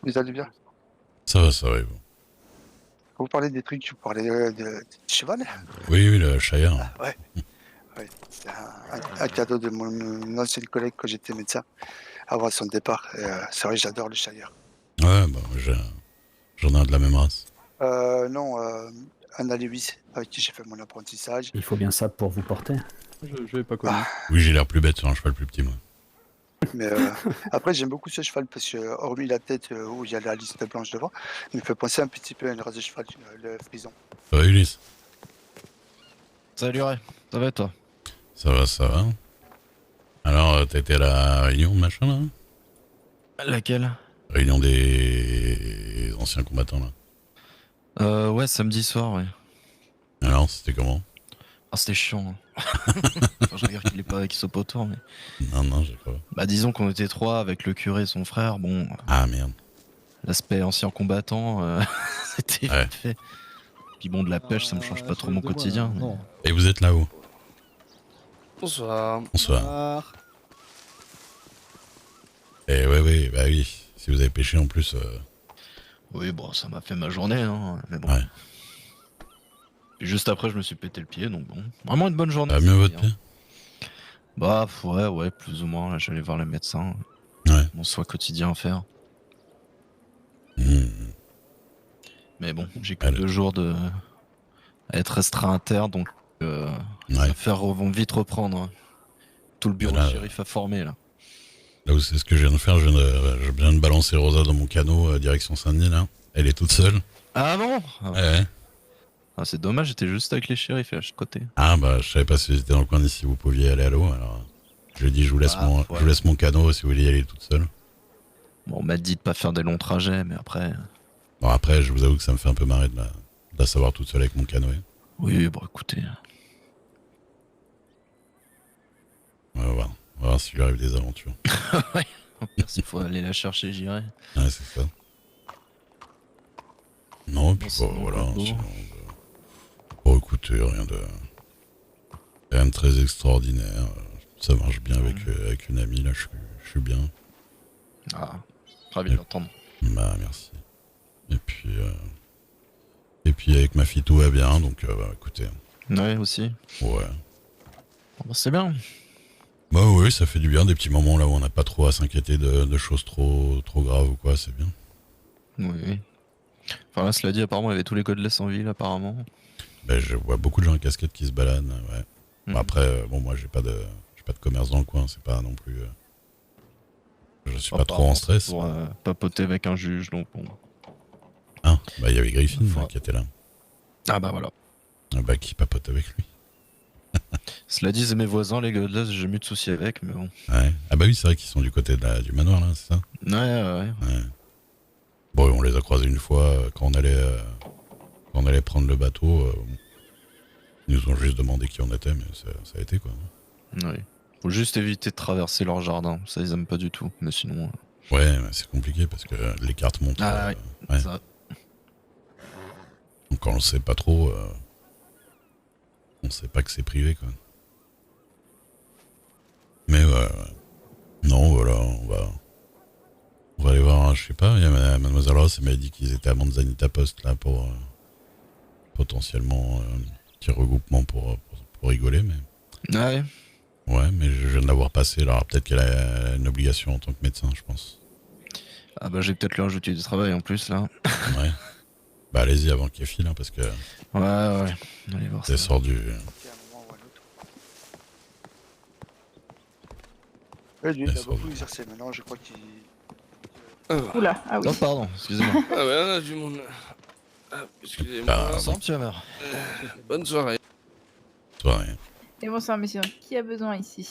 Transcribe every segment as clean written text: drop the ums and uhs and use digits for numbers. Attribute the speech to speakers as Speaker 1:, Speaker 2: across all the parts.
Speaker 1: Vous allez bien?
Speaker 2: Ça va, et vous?
Speaker 1: Vous parlez des trucs, vous parlez de cheval?
Speaker 2: Oui, oui, le Shire.
Speaker 1: Ah, ouais, ouais. C'est un cadeau de mon ancien collègue quand j'étais médecin avant son départ. C'est vrai, j'adore le Shire.
Speaker 2: Ouais, bah, j'en ai un de la même race.
Speaker 1: Non, Anna Lewis, avec qui j'ai fait mon apprentissage.
Speaker 3: Il faut bien ça pour vous porter.
Speaker 4: Je l'ai pas connu.
Speaker 1: Ah,
Speaker 2: Oui, j'ai l'air plus bête sur un cheval plus petit, moi.
Speaker 1: mais après, j'aime beaucoup ce cheval parce que, hormis la tête où il y a la liste blanche devant, il me fait penser un petit peu à une race de cheval, le frison.
Speaker 2: Ça va, Ulysse?
Speaker 4: Salut Ray, ça va et toi?
Speaker 2: Ça va, ça va. Alors, t'as été à la réunion, machin, là?
Speaker 4: Laquelle?
Speaker 2: Réunion des anciens combattants, là.
Speaker 4: Ouais, samedi soir, ouais.
Speaker 2: Alors, c'était comment?
Speaker 4: Ah, c'était chiant. Hein. Enfin, je regarde qu'il soit pas autour, mais...
Speaker 2: Non, j'ai pas.
Speaker 4: Bah, disons qu'on était trois avec le curé et son frère, bon...
Speaker 2: Ah, merde.
Speaker 4: L'aspect ancien combattant, c'était
Speaker 2: Ouais.
Speaker 4: vite fait. Puis bon, de la pêche, ça me change pas trop mon quotidien. Mais...
Speaker 2: Et vous êtes là-haut?
Speaker 5: Bonsoir.
Speaker 2: Bonsoir. Et ouais, bah oui. Si vous avez pêché en plus...
Speaker 4: Oui, bon, ça m'a fait ma journée, hein. Mais bon.
Speaker 2: Ouais.
Speaker 4: Puis juste après, je me suis pété le pied, donc bon. Vraiment une bonne journée.
Speaker 2: Ça va mieux votre
Speaker 4: hein.
Speaker 2: pied?
Speaker 4: Bah, ouais, plus ou moins. Là, j'allais voir le médecin.
Speaker 2: Ouais.
Speaker 4: Mon soin quotidien à faire.
Speaker 2: Mmh.
Speaker 4: Mais bon, j'ai que
Speaker 2: Allez.
Speaker 4: 2 jours à être restreint à terre, donc
Speaker 2: Ouais.
Speaker 4: les affaires vont vite reprendre. Hein. Tout le bureau
Speaker 2: Là,
Speaker 4: du shérif a formé là.
Speaker 2: Là où c'est ce que je viens de faire, je viens de balancer Rosa dans mon canot direction Saint-Denis, là. Elle est toute seule.
Speaker 4: Ah bon
Speaker 2: Ouais.
Speaker 4: Ah, c'est dommage, j'étais juste avec les shérifs à chaque côté.
Speaker 2: Ah bah je savais pas si j'étais dans le coin d'ici, vous pouviez aller à l'eau, alors je lui ai dit je vous laisse,
Speaker 4: Ouais.
Speaker 2: je vous laisse mon canot si vous voulez y aller toute seule.
Speaker 4: Bon, on m'a dit de pas faire des longs trajets, mais après...
Speaker 2: Bon après je vous avoue que ça me fait un peu marrer de la savoir toute seule avec mon canoë.
Speaker 4: Oui, bon écoutez...
Speaker 2: On va voir s'il lui arrive des aventures.
Speaker 4: Ouais, au pire, s'il faut aller la chercher, j'irai.
Speaker 2: Ouais c'est ça. Non, puis
Speaker 4: Bon,
Speaker 2: bon,
Speaker 4: sinon,
Speaker 2: voilà,
Speaker 4: quoi de beau.
Speaker 2: sinon, bon écoutez, rien de très extraordinaire. Ça marche bien avec une amie, là je suis bien.
Speaker 4: Ah, ravi de l'entendre.
Speaker 2: Bah merci. Et puis avec ma fille tout va bien, donc bah, écoutez.
Speaker 4: Ouais, aussi.
Speaker 2: Ouais.
Speaker 4: Bon, bah, c'est bien.
Speaker 2: Bah oui, ça fait du bien, des petits moments là où on n'a pas trop à s'inquiéter de choses trop graves ou quoi, c'est bien.
Speaker 4: Oui. Enfin là, cela dit, apparemment, il y avait tous les codes laisse en ville, apparemment.
Speaker 2: Bah, je vois beaucoup de gens en casquette qui se baladent, ouais. Bon, après, bon moi j'ai pas de commerce dans le coin, c'est pas non plus... je suis pas trop en stress.
Speaker 4: Pour papoter avec un juge, donc bon.
Speaker 2: Ah, bah il y avait Griffin là, qui était là.
Speaker 4: Ah bah voilà.
Speaker 2: Ah, bah qui papote avec lui.
Speaker 4: Cela dit, c'est mes voisins, les Godless, j'ai jamais eu de soucis avec, mais bon.
Speaker 2: Ouais. Ah bah oui, c'est vrai qu'ils sont du côté du manoir là, c'est ça?
Speaker 4: Ouais.
Speaker 2: Bon, on les a croisés une fois quand on allait prendre le bateau. Ils nous ont juste demandé qui on était, mais ça a été quoi.
Speaker 4: Ouais. Faut juste éviter de traverser leur jardin, ça ils aiment pas du tout, mais sinon...
Speaker 2: Ouais, mais c'est compliqué parce que les cartes montrent...
Speaker 4: Ah
Speaker 2: ouais.
Speaker 4: ça...
Speaker 2: Donc quand on le sait pas trop, on sait pas que c'est privé quoi. Mais non, voilà, on va aller voir, je sais pas, il y a Mademoiselle Ross, elle m'a dit qu'ils étaient à Manzanita Post là pour potentiellement un petit regroupement pour rigoler, mais...
Speaker 4: Ouais.
Speaker 2: Ouais, mais je viens de l'avoir passé, alors peut-être qu'elle a une obligation en tant que médecin, je pense.
Speaker 4: Ah bah j'ai peut-être lui rajouter du travail en plus là.
Speaker 2: Ouais. Bah allez-y avant qu'il file, hein, parce que...
Speaker 4: Ouais. Allez voir ça.
Speaker 2: Elle sort du...
Speaker 1: Lui, il a beaucoup exercé maintenant, je crois qu'il...
Speaker 6: Oula, ah oui.
Speaker 4: Oh pardon, excusez-moi.
Speaker 5: Ah ouais, on a du monde. Ah, excusez-moi.
Speaker 2: Ah,
Speaker 4: Bonsoir monsieur Hammer.
Speaker 5: Bonne soirée.
Speaker 2: soirée.
Speaker 6: Et bonsoir, messieurs. Qui a besoin ici?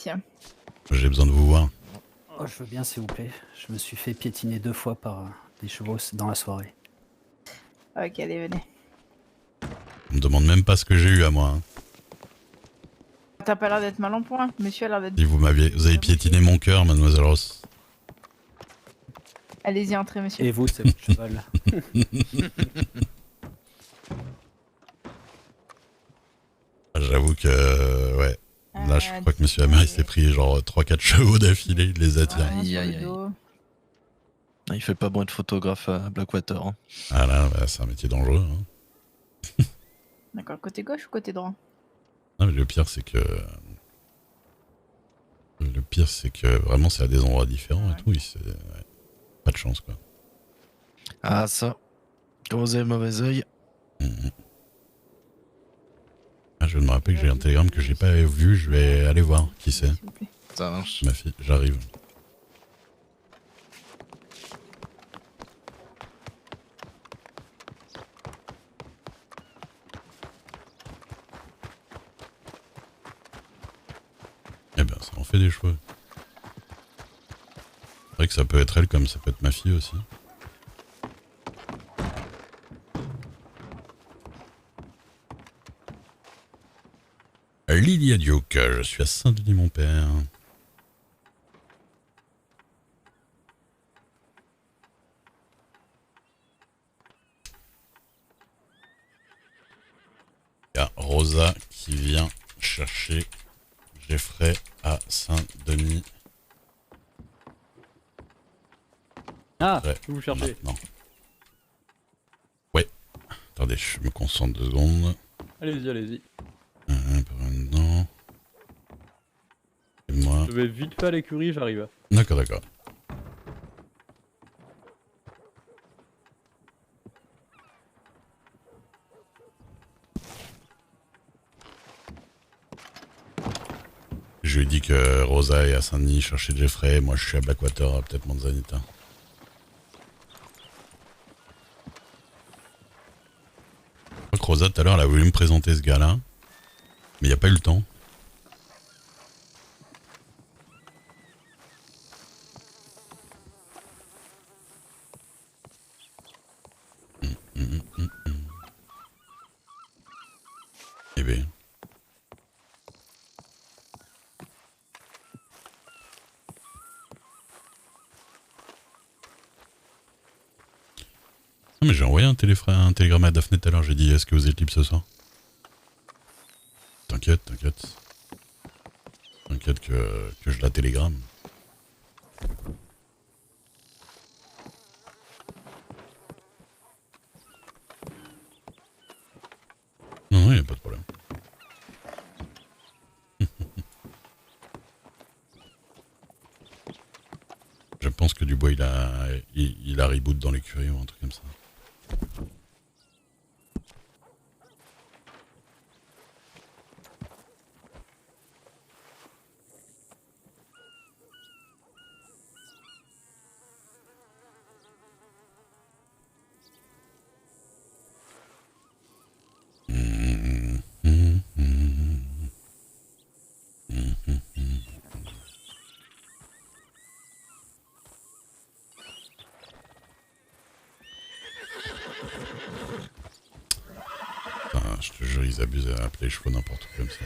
Speaker 2: J'ai besoin de vous voir.
Speaker 3: Oh, je veux bien, s'il vous plaît. Je me suis fait piétiner 2 fois par des chevaux dans la soirée.
Speaker 6: Ok, allez, venez.
Speaker 2: On me demande même pas ce que j'ai eu à moi. Hein.
Speaker 6: T'as pas l'air d'être mal en point. Monsieur a l'air d'être...
Speaker 2: Si vous avez piétiné mon cœur, Mademoiselle Ross.
Speaker 6: Allez-y, entrez, monsieur.
Speaker 3: Et vous, c'est votre cheval.
Speaker 2: J'avoue que... ouais. Là, je crois que Monsieur Hammer, il s'est pris genre 3-4 chevaux d'affilée, il les a tirés.
Speaker 4: Aïe. Il fait pas bon être photographe à Blackwater. Hein.
Speaker 2: Ah là, bah, c'est un métier dangereux. Hein.
Speaker 6: D'accord, côté gauche ou côté droit?
Speaker 2: Non, mais le pire, c'est que. Le pire, c'est que vraiment, c'est à des endroits différents et tout. Ouais. Pas de chance, quoi.
Speaker 4: Ah, ça. Quand vous avez mauvais oeil.
Speaker 2: Mhm. Ah, je me rappelle que j'ai un télégramme que j'ai pas vu. Je vais aller voir qui c'est.
Speaker 6: S'il vous plaît.
Speaker 4: Ça marche.
Speaker 2: Ma fille, j'arrive. Eh ben, ça en fait des cheveux. C'est vrai que ça peut être elle comme ça peut être ma fille aussi. Lydia Duke, je suis à Saint-Denis-mon-Père. Il y a Rosa qui vient chercher Jeffrey à Saint-Denis.
Speaker 7: Ah,
Speaker 2: Ouais,
Speaker 7: vous cherchez.
Speaker 2: maintenant. Ouais. Attendez, je me concentre 2 secondes.
Speaker 7: Allez-y, allez-y.
Speaker 2: Par maintenant. Et moi.
Speaker 7: Je vais vite fait à l'écurie, j'arrive.
Speaker 2: D'accord, d'accord. Je lui ai dit que Rosa est à Saint-Denis chercher Jeffrey, moi je suis à Blackwater, peut-être Manzanita. Je crois que Rosa tout à l'heure elle a voulu me présenter ce gars-là, mais il n'y a pas eu le temps. Eh bien. Non mais j'ai envoyé un télégramme à Daphné tout à l'heure, j'ai dit est-ce que vous êtes libre ce soir? T'inquiète, t'inquiète. T'inquiète que je la télégramme. Non, il n'y a pas de problème. Je pense que Dubois il a reboot dans l'écurie ou un truc comme ça. Putain, je te jure, ils abusent à appeler les chevaux n'importe où comme ça.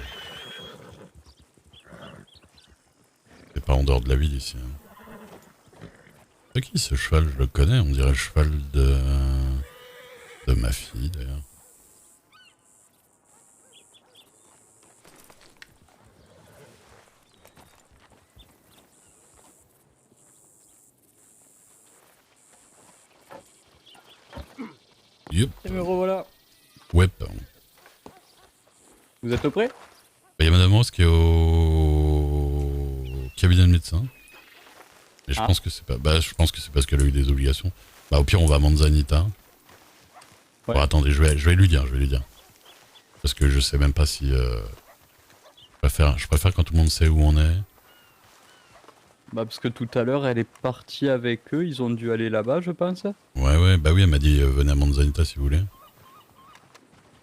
Speaker 2: C'est pas en dehors de la ville ici. Hein. C'est qui ce cheval? Je le connais, on dirait le cheval de ma fille d'ailleurs. Yup.
Speaker 7: Et me revoilà.
Speaker 2: Ouais, pardon.
Speaker 7: Vous êtes au prêt?
Speaker 2: Il y a Madame Rose qui est au cabinet de médecin. Et je pense que c'est pas. Bah, je pense que c'est parce qu'elle a eu des obligations. Bah, au pire, on va à Manzanita.
Speaker 7: Ouais.
Speaker 2: Bon, attendez, je vais lui dire, Parce que je sais même pas si. Je préfère quand tout le monde sait où on est.
Speaker 7: Bah parce que tout à l'heure elle est partie avec eux, ils ont dû aller là-bas je pense.
Speaker 2: Ouais, bah oui, elle m'a dit venez à Manzanita si vous voulez.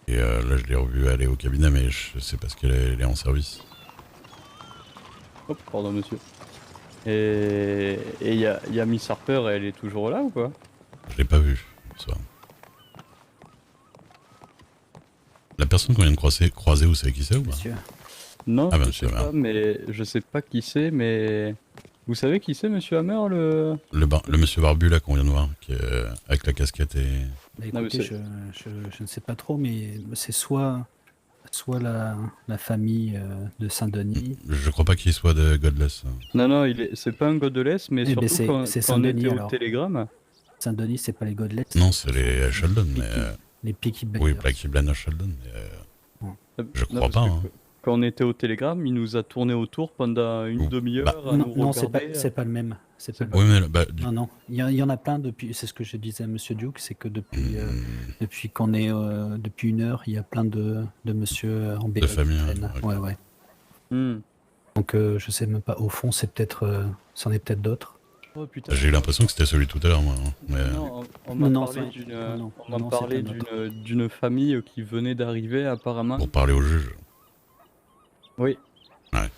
Speaker 2: Et là, je l'ai revu aller au cabinet, mais je sais parce qu'elle est en service.
Speaker 7: Hop, pardon monsieur. Et y a Miss Harper, elle est toujours là ou quoi?
Speaker 2: Je l'ai pas vu ce soir. La personne qu'on vient de croiser, vous savez qui c'est ou pas?
Speaker 3: Monsieur.
Speaker 7: Non,
Speaker 2: Ah ben,
Speaker 7: je
Speaker 2: monsieur
Speaker 7: sais pas,
Speaker 2: Hammer.
Speaker 7: mais je sais pas qui c'est, mais... Vous savez qui c'est monsieur Hammer, le...
Speaker 2: Le monsieur barbu là qu'on vient de voir, qui est avec la casquette et...
Speaker 3: Bah,
Speaker 7: Non, mais
Speaker 3: écoutez,
Speaker 7: c'est-
Speaker 3: je ne sais pas trop, mais c'est soit soit la famille de Saint-Denis.
Speaker 2: Je crois pas qu'il soit de Godless.
Speaker 7: Non, c'est pas un Godless, mais
Speaker 3: Eh ben,
Speaker 7: surtout quand
Speaker 3: c'est
Speaker 7: on
Speaker 3: Saint-Denis,
Speaker 7: était au
Speaker 3: alors.
Speaker 7: Télégramme.
Speaker 3: Saint-Denis, c'est pas les Godless.
Speaker 2: Non, c'est les Sheldon, mais...
Speaker 3: Les Peaky
Speaker 2: oui,
Speaker 3: Blinders.
Speaker 2: Peaky Blinders Sheldon, mais... Je
Speaker 7: Non,
Speaker 2: crois
Speaker 7: parce
Speaker 2: pas,
Speaker 7: que
Speaker 2: hein.
Speaker 7: Quand on était au Télégramme, il nous a tourné autour pendant une
Speaker 2: Ouh.
Speaker 7: demi-heure à
Speaker 3: Non,
Speaker 7: nous
Speaker 3: non, c'est
Speaker 7: regarder.
Speaker 3: pas le même. C'est pas le
Speaker 2: Oui,
Speaker 3: même.
Speaker 2: mais...
Speaker 3: Non, non. Il y en a plein depuis. C'est ce que je disais à Monsieur Duke, c'est que depuis qu'on est depuis 1 heure, il y a plein de monsieur en BL qui
Speaker 2: famille,
Speaker 3: traînent.
Speaker 2: ok.
Speaker 3: Ouais.
Speaker 7: Hmm.
Speaker 3: Donc je sais même pas. Au fond, c'est peut-être, c'en est peut-être d'autres.
Speaker 7: Oh, putain.
Speaker 2: J'ai eu l'impression que c'était celui tout à l'heure, moi. hein. Mais...
Speaker 7: Non, on m'a
Speaker 3: Non,
Speaker 7: parlé
Speaker 3: ça-
Speaker 7: d'une
Speaker 3: non,
Speaker 7: on m'a
Speaker 3: non,
Speaker 7: parlé
Speaker 3: c'est un
Speaker 7: d'une famille qui venait d'arriver apparemment.
Speaker 2: Pour parler au juge.
Speaker 7: Oui.
Speaker 2: Ouais.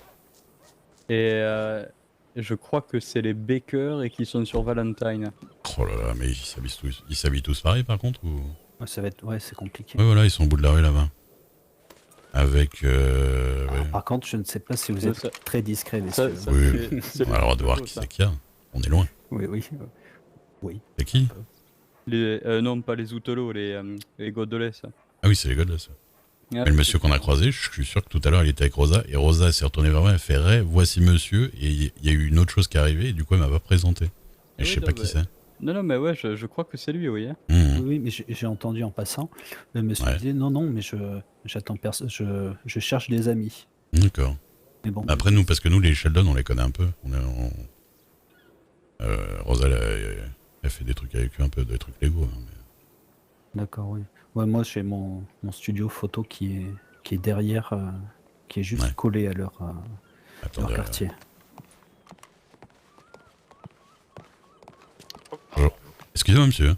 Speaker 7: Et je crois que c'est les Baker et qui sont sur Valentine.
Speaker 2: Oh là là, mais ils s'habillent tous pareil, par contre, ou...
Speaker 3: Ouais, ça va être. Ouais, c'est compliqué.
Speaker 2: Ouais, voilà, ils sont au bout de la rue, là-bas. Avec...
Speaker 3: Alors,
Speaker 2: ouais.
Speaker 3: par contre, je ne sais pas si vous êtes
Speaker 7: Ça-
Speaker 3: très discret,
Speaker 7: Ça-
Speaker 3: messieurs.
Speaker 7: ça,
Speaker 2: Oui,
Speaker 7: c'est
Speaker 2: On a le droit de voir
Speaker 7: les
Speaker 2: qui
Speaker 7: ça.
Speaker 2: c'est qu'il y a. On est loin.
Speaker 3: Oui.
Speaker 2: C'est qui?
Speaker 7: Non, pas les Outelos, les Godless.
Speaker 2: Ah oui, c'est les gars de là, ça.
Speaker 7: Ah,
Speaker 2: Mais le monsieur qu'on a croisé, je suis sûr que tout à l'heure il était avec Rosa, et Rosa s'est retournée vers moi, elle fait Ray, voici monsieur, et il y a eu une autre chose qui est arrivée, et du coup elle m'a pas présenté. Et
Speaker 7: Oui,
Speaker 2: je sais
Speaker 7: non,
Speaker 2: pas qui
Speaker 7: mais-
Speaker 2: c'est.
Speaker 7: Non, mais ouais, je crois que c'est lui, oui. Hein.
Speaker 2: Mmh.
Speaker 3: Oui, mais j'ai entendu en passant. Le monsieur
Speaker 2: Ouais.
Speaker 3: disait non, mais j'attends personne. Je cherche des amis.
Speaker 2: D'accord.
Speaker 3: Mais bon.
Speaker 2: Après nous, parce que nous les Sheldon on les connaît un peu. Rosa elle fait des trucs avec eux, un peu des trucs légaux. hein, mais-
Speaker 3: D'accord, oui. Ouais, moi, j'ai mon studio photo qui est derrière, qui est juste
Speaker 2: Ouais.
Speaker 3: collé à leur
Speaker 2: Attendez,
Speaker 3: quartier.
Speaker 2: excusez-moi monsieur,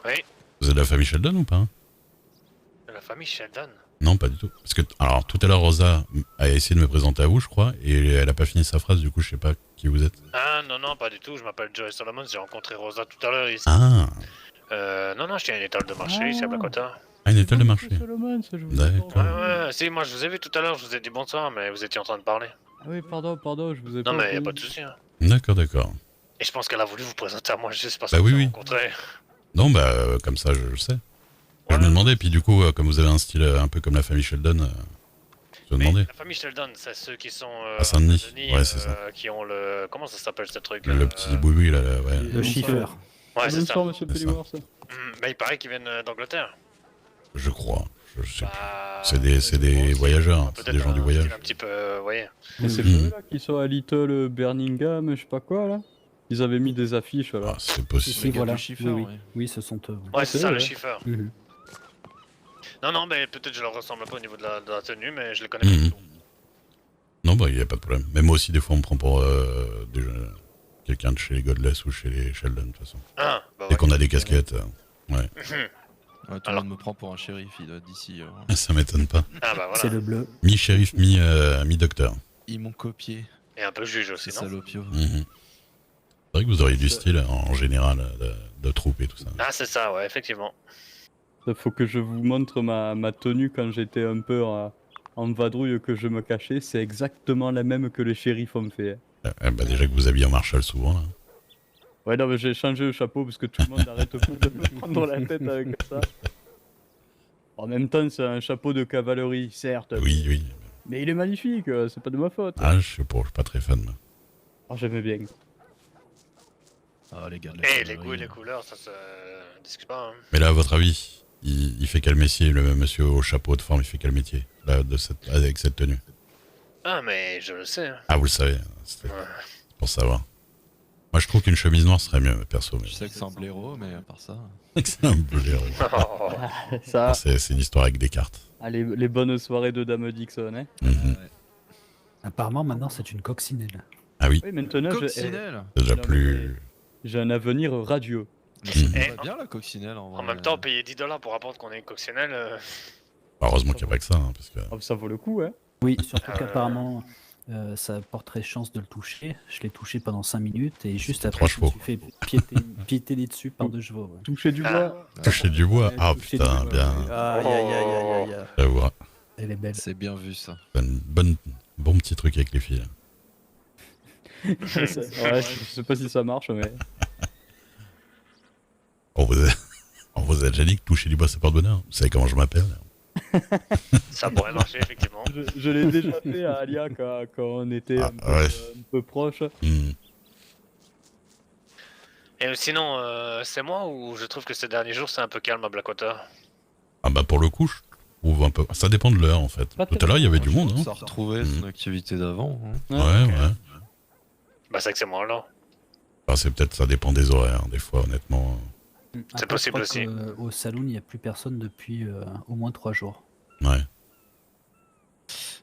Speaker 8: Oui,
Speaker 2: vous êtes de la famille Sheldon ou pas? hein
Speaker 8: de la famille Sheldon.
Speaker 2: Non, pas du tout. Parce que, alors, tout à l'heure, Rosa a essayé de me présenter à vous, je crois, et elle a pas fini sa phrase, du coup, je sais pas qui vous êtes.
Speaker 8: Ah non, pas du tout, je m'appelle Joey Solomon, j'ai rencontré Rosa tout à l'heure ici.
Speaker 2: Ah,
Speaker 8: Non, je tiens une étale de marché ici à Blacota.
Speaker 2: une étoile de marché.
Speaker 7: Solomon, ça, je vous
Speaker 2: D'accord.
Speaker 8: Ouais, si, moi je vous ai vu tout à l'heure, je vous ai dit bonsoir, mais vous étiez en train de parler.
Speaker 7: Ah oui, pardon, je vous ai
Speaker 8: Non, mais y a
Speaker 7: entendu.
Speaker 8: pas de souci. Hein.
Speaker 2: D'accord, d'accord.
Speaker 8: Et je pense qu'elle a voulu vous présenter à moi juste parce
Speaker 2: Bah
Speaker 8: que
Speaker 2: oui,
Speaker 8: vous avez
Speaker 2: oui.
Speaker 8: rencontré.
Speaker 2: Non, bah, comme ça, je sais. Je me demandais, puis du coup, comme vous avez un style un peu comme la famille Sheldon, je me
Speaker 8: Mais
Speaker 2: demandais.
Speaker 8: la famille Sheldon, c'est ceux qui sont
Speaker 2: À Saint-Denis. Ouais, c'est ça.
Speaker 8: qui ont le... Comment ça s'appelle ce truc
Speaker 2: Le petit boui là, ouais.
Speaker 3: Le chiffre.
Speaker 8: Ouais, c'est ça.
Speaker 7: Bonsoir, monsieur
Speaker 2: C'est ça.
Speaker 7: Pennyworth.
Speaker 8: Bah, il paraît qu'ils viennent d'Angleterre.
Speaker 2: Je crois. Je sais.
Speaker 8: Bah,
Speaker 2: C'est des voyageurs, c'est des gens du voyage.
Speaker 8: Un petit peu, vous voyez.
Speaker 7: Et c'est
Speaker 2: Mhm.
Speaker 7: eux là qui sont à Little Birmingham, je sais pas quoi là. Ils avaient mis des affiches là.
Speaker 2: Ah, c'est
Speaker 3: Si,
Speaker 2: possible.
Speaker 3: si,
Speaker 4: gars
Speaker 3: voilà.
Speaker 4: du chiffre,
Speaker 3: Oui,
Speaker 4: ouais.
Speaker 3: oui, ce sont eux.
Speaker 8: Ouais, c'est ça, le
Speaker 7: ouais.
Speaker 8: chiffre.
Speaker 3: Mhm.
Speaker 8: Non, mais peut-être je leur ressemble pas au niveau de la tenue, mais je les connais pas
Speaker 2: Mhm.
Speaker 8: du tout.
Speaker 2: Non, bah, il n'y a pas de problème. Mais moi aussi, des fois, on me prend pour quelqu'un de chez les Godless ou chez les Sheldon, de toute façon.
Speaker 8: Ah, bah
Speaker 2: Dès
Speaker 8: ouais.
Speaker 2: qu'on a des casquettes,
Speaker 8: Mhm.
Speaker 4: Ouais, tout le
Speaker 8: Alors-
Speaker 4: monde me prend pour un shérif, il doit être d'ici.
Speaker 2: ça m'étonne pas.
Speaker 8: Ah, bah
Speaker 3: C'est
Speaker 8: voilà.
Speaker 3: le bleu.
Speaker 2: Mi-shérif, mi-docteur.
Speaker 4: Ils m'ont copié,
Speaker 8: Et un peu juge
Speaker 4: ces
Speaker 8: aussi, non?
Speaker 4: salopios.
Speaker 2: Mhm. C'est vrai que vous auriez du style en général de troupe et tout ça.
Speaker 8: Ah, c'est ça, ouais, effectivement.
Speaker 7: Faut que je vous montre ma tenue quand j'étais un peu en vadrouille que je me cachais. C'est exactement la même que les shérifs ont fait.
Speaker 2: Bah, déjà que vous habillez en Marshall souvent, là.
Speaker 7: Ouais, non, mais j'ai changé le chapeau parce que tout le monde arrête pas de me prendre la tête avec ça. En même temps, c'est un chapeau de cavalerie, certes.
Speaker 2: Oui, oui.
Speaker 7: Mais il est magnifique, c'est pas de ma faute.
Speaker 2: Ah, je sais pas, je suis pas très fan. moi.
Speaker 7: Oh, j'aimais bien.
Speaker 4: Ah, les gars de la
Speaker 8: Et les
Speaker 4: cavalerie,
Speaker 8: goûts et les couleurs, ça se discute pas, hein.
Speaker 2: Mais là, à votre avis, il fait quel métier, le monsieur au chapeau de forme, il fait quel métier là, avec cette tenue?
Speaker 8: Ah, mais je le sais. Hein.
Speaker 2: Ah, vous le savez, c'est
Speaker 8: Ouais.
Speaker 2: pour savoir. Moi, je trouve qu'une chemise noire serait mieux, perso. Mais...
Speaker 4: Je sais que c'est un blaireau, mais à part ça.
Speaker 2: c'est un blaireau.
Speaker 7: Ça,
Speaker 2: Ah, c'est une histoire avec des cartes.
Speaker 7: ah, les bonnes soirées de Dame Dixon, hein.
Speaker 2: Mhm.
Speaker 3: Apparemment, maintenant, c'est une coccinelle.
Speaker 2: Ah oui,
Speaker 7: Oui, maintenant,
Speaker 4: Coccinelle
Speaker 2: c'est déjà
Speaker 7: Non, mais-
Speaker 2: plus...
Speaker 7: j'ai un avenir radieux.
Speaker 4: Mais ça
Speaker 2: Mhm.
Speaker 4: me
Speaker 8: Eh,
Speaker 4: va bien la coccinelle en vrai.
Speaker 8: En même temps, payer 10 $ pour apprendre qu'on est une coccinelle,
Speaker 2: Heureusement qu'il n'y a pas que ça, hein, parce que...
Speaker 7: Oh, ça vaut le coup, hein.
Speaker 3: Oui, surtout qu'apparemment, ça porterait chance de le toucher. Je l'ai touché pendant 5 minutes et juste
Speaker 2: C'était
Speaker 3: après,
Speaker 2: 3
Speaker 3: je me
Speaker 2: chevaux.
Speaker 3: suis fait piéter dessus par 2 chevaux. ouais.
Speaker 7: Toucher du bois.
Speaker 2: Toucher du bois, ah
Speaker 3: Toucher
Speaker 2: putain,
Speaker 3: du bois,
Speaker 2: bien,
Speaker 3: ouais. Aïe, aïe, aïe, aïe, aïe, aïe.
Speaker 2: j'avoue, hein.
Speaker 3: Elle est belle.
Speaker 4: C'est bien vu ça.
Speaker 2: C'est bon petit truc avec les filles.
Speaker 7: Ouais, je sais pas si ça marche, mais.
Speaker 2: On vous a déjà dit que toucher du bois, c'est porte bonheur. Vous savez comment je m'appelle?
Speaker 8: Ça pourrait marcher, effectivement.
Speaker 7: Je l'ai déjà fait à Alia quand on était
Speaker 2: Ah,
Speaker 7: un
Speaker 2: ouais.
Speaker 7: peu proche.
Speaker 2: Hmm.
Speaker 8: Et sinon, c'est moi ou je trouve que ces derniers jours c'est un peu calme à Blackwater?
Speaker 2: Ah bah pour le coup, je trouve un peu... Ça dépend de l'heure en fait.
Speaker 7: Pas
Speaker 2: Tout à l'heure, il y avait du monde.
Speaker 4: Ça a retrouvé son activité d'avant. Hein.
Speaker 2: Ouais, ouais.
Speaker 8: Bah c'est que c'est moi alors.
Speaker 2: Enfin, c'est peut-être, ça dépend des horaires, des fois, honnêtement.
Speaker 6: Après,
Speaker 8: possible
Speaker 6: je crois
Speaker 8: aussi.
Speaker 6: que, au saloon, il n'y a plus personne depuis au moins 3 jours.
Speaker 2: Ouais.
Speaker 4: Ouais,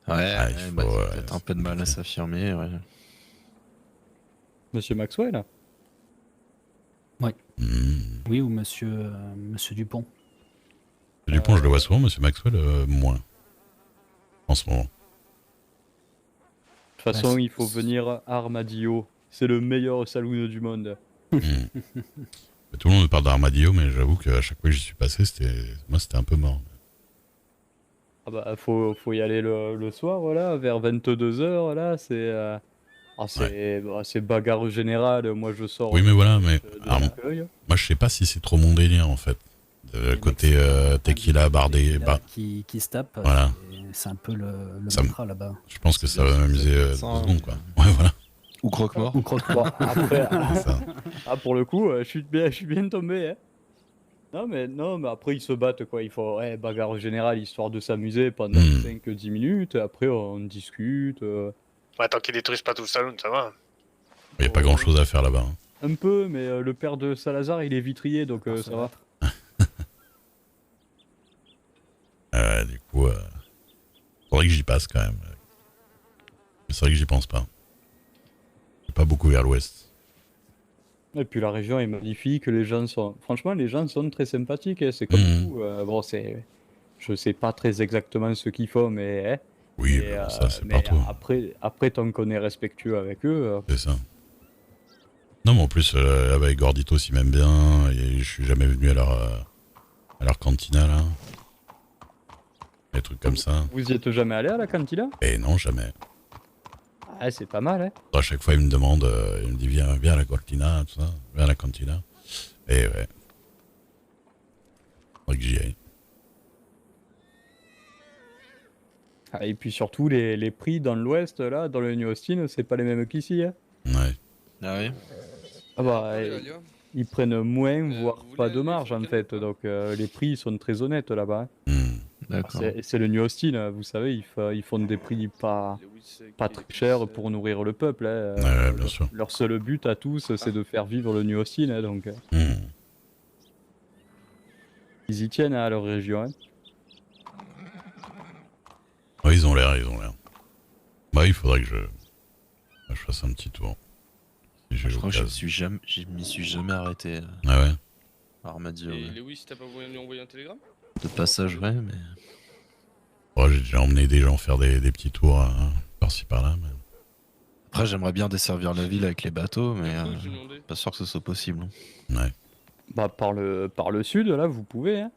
Speaker 2: Ah, il
Speaker 4: ouais,
Speaker 2: faut,
Speaker 4: bah,
Speaker 2: ouais,
Speaker 4: c'est peut-être un peu de mal à s'affirmer. Ouais.
Speaker 7: Monsieur Maxwell?
Speaker 2: Hmm.
Speaker 3: Oui, ou monsieur Dupont.
Speaker 2: Dupont, je le vois souvent, monsieur Maxwell, moins. En ce moment.
Speaker 7: De toute façon,
Speaker 3: Ouais,
Speaker 7: il faut venir à Armadillo. C'est le meilleur saloon du monde.
Speaker 2: Hmm. Mais tout le monde me parle d'Armadillo, mais j'avoue qu'à chaque fois que j'y suis passé, moi c'était un peu mort.
Speaker 7: Ah bah, faut y aller le soir, là, vers 22h, là, c'est... c'est bagarre générale, moi je sors...
Speaker 2: Oui, mais voilà, mais
Speaker 7: de
Speaker 2: alors,
Speaker 7: l'accueil.
Speaker 2: moi je sais pas si c'est trop mon délire en fait.
Speaker 3: Les
Speaker 2: Côté
Speaker 3: mecs,
Speaker 2: tequila, bardé,
Speaker 3: tequila qui se tapent,
Speaker 2: Voilà.
Speaker 3: c'est un peu le
Speaker 2: Ça me-
Speaker 3: mantra là-bas.
Speaker 2: je pense que
Speaker 4: C'est
Speaker 2: ça
Speaker 4: bien,
Speaker 2: va
Speaker 4: c'est
Speaker 2: m'amuser
Speaker 4: peut-être
Speaker 2: 2
Speaker 4: ça,
Speaker 2: secondes
Speaker 4: hein.
Speaker 2: quoi. Ouais, voilà.
Speaker 4: Ou croque-mort.
Speaker 3: Ou croque
Speaker 7: Bon, après,
Speaker 2: Ça.
Speaker 7: pour le coup, je suis bien tombé, hein. Non mais après ils se battent quoi, il faut bagarre générale histoire de s'amuser pendant 5-10 minutes, après on discute,
Speaker 8: Ouais, tant qu'ils détruisent pas tout le salon, ça va.
Speaker 2: Il n'y a pas grand chose à faire là-bas. Hein.
Speaker 7: un peu, mais le père de Salazar il est vitrier donc ça va.
Speaker 2: Du coup, faudrait que j'y passe quand même. Mais c'est vrai que j'y pense pas. C'est pas beaucoup vers l'ouest.
Speaker 7: Et puis la région est magnifique, franchement les gens sont très sympathiques, hein, c'est comme tout, bon je sais pas très exactement ce qu'ils font mais,
Speaker 2: Oui,
Speaker 7: mais,
Speaker 2: mais bon, ça c'est
Speaker 7: mais
Speaker 2: partout.
Speaker 7: après tant qu'on est respectueux avec eux,
Speaker 2: C'est ça. Non, mais en plus, avec Gordito s'y m'aime bien. Et je suis jamais venu à leur cantina là. Des trucs comme ça.
Speaker 7: vous y êtes jamais allé à la cantina?
Speaker 2: Et non, jamais.
Speaker 7: Ah c'est pas mal hein.
Speaker 2: À chaque fois, il me demande, il me dit viens à la cantina, tout ça. Viens à la cantina. Et ouais. Faudrait que j'y aille.
Speaker 7: Ah, et puis surtout, les prix dans l'ouest, là, dans le New Austin, c'est pas les mêmes qu'ici. Hein.
Speaker 2: Ouais.
Speaker 4: Ah oui.
Speaker 7: Ah bah,
Speaker 5: Allez, Alia.
Speaker 7: ils prennent moins, voire
Speaker 5: vous voulez
Speaker 7: pas de
Speaker 5: aller
Speaker 7: marge
Speaker 5: sur le
Speaker 7: en fait.
Speaker 5: canapé
Speaker 7: Donc les prix sont très honnêtes là-bas.
Speaker 2: Hmm.
Speaker 4: D'accord.
Speaker 7: C'est le New Austin, vous savez, ils font des prix pas très chers pour nourrir le peuple. Hein.
Speaker 2: Ouais, bien sûr.
Speaker 7: Leur seul but à tous, c'est de faire vivre le New Austin. Hein, donc
Speaker 2: Hmm.
Speaker 7: ils y tiennent à leur région. Hein.
Speaker 2: Ouais, ils ont l'air. Bah, il faudrait que je fasse un petit tour. Si j'ai
Speaker 4: Je crois que
Speaker 2: l'occasion.
Speaker 4: je m'y suis jamais arrêté.
Speaker 2: Ah ouais.
Speaker 4: Armadillo.
Speaker 5: Et
Speaker 4: Ouais.
Speaker 5: Lewis, t'as pas voulu lui envoyer un télégramme?
Speaker 4: De passage, ouais, mais.
Speaker 2: Oh, j'ai déjà emmené des gens faire des petits tours par-ci par-là. Mais...
Speaker 4: Après, j'aimerais bien desservir la ville avec les bateaux, mais
Speaker 5: Ouais, j'ai demandé.
Speaker 4: pas sûr que ce soit possible.
Speaker 2: Ouais.
Speaker 7: Bah, par le sud, là, vous pouvez. Hein.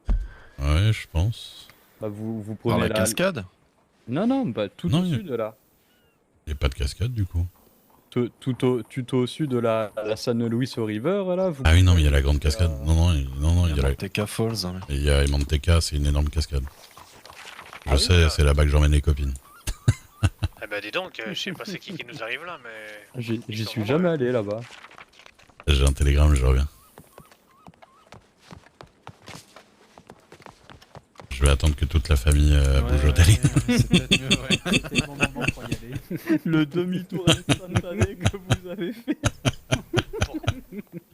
Speaker 2: Ouais, je pense.
Speaker 7: Bah, vous
Speaker 4: Par
Speaker 7: prenez
Speaker 4: la cascade.
Speaker 7: Non, bah, tout
Speaker 2: Non,
Speaker 7: au
Speaker 2: y a-
Speaker 7: sud, là.
Speaker 2: Il n'y a pas de cascade du coup.
Speaker 7: Tout au sud de la San Luis River, là. Vous
Speaker 2: Ah oui, non, mais il y a la grande cascade. Non, il y a la...
Speaker 4: Manteca Falls. Hein.
Speaker 2: Il y a Manteca, c'est une énorme cascade. Je
Speaker 7: Ah oui,
Speaker 2: sais, c'est là-bas que j'emmène les copines.
Speaker 8: Eh ben dis donc, je sais pas c'est qui nous arrive là, mais...
Speaker 7: J'y
Speaker 8: Ils sont
Speaker 7: suis
Speaker 8: vraiment
Speaker 7: jamais allé là-bas.
Speaker 2: J'ai un télégramme, je reviens. Je vais attendre que toute la famille bouge au télé.
Speaker 4: C'est peut-être mieux, ouais.
Speaker 3: C'était le bon moment pour y aller.
Speaker 7: Le demi-tour instantané que vous avez fait.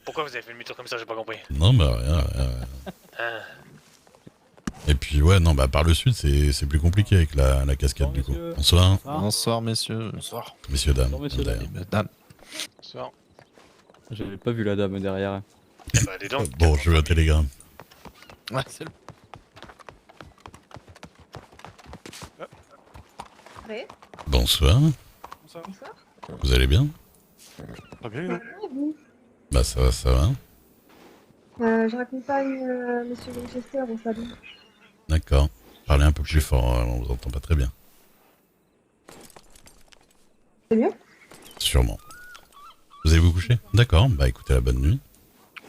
Speaker 8: Pourquoi vous avez fait le demi-tour comme ça, j'ai pas compris.
Speaker 2: Non, bah rien.
Speaker 8: Ah.
Speaker 2: Et puis ouais, non, bah par le sud, c'est plus compliqué avec la cascade
Speaker 7: Bonsoir,
Speaker 2: du coup.
Speaker 7: messieurs.
Speaker 2: Bonsoir,
Speaker 4: Bonsoir, messieurs.
Speaker 8: Bonsoir.
Speaker 2: messieurs, dames.
Speaker 7: Bonsoir, messieurs,
Speaker 2: d'ailleurs.
Speaker 4: Et madame.
Speaker 8: Bonsoir.
Speaker 7: J'avais pas vu la dame derrière.
Speaker 8: Eh ben dis donc.
Speaker 2: Bon, je veux un télégramme.
Speaker 4: Ouais, c'est le.
Speaker 9: Ouais,
Speaker 2: Bonsoir,
Speaker 9: bonsoir.
Speaker 2: vous allez bien?
Speaker 8: Très bien.
Speaker 9: Et vous
Speaker 2: Bah ça va, ça va.
Speaker 9: Je raccompagne Monsieur Winchester au salon.
Speaker 2: D'accord. Parlez un peu plus fort, on vous entend pas très bien.
Speaker 9: C'est mieux?
Speaker 2: Sûrement. Vous allez vous coucher? D'accord, bah écoutez, la bonne nuit.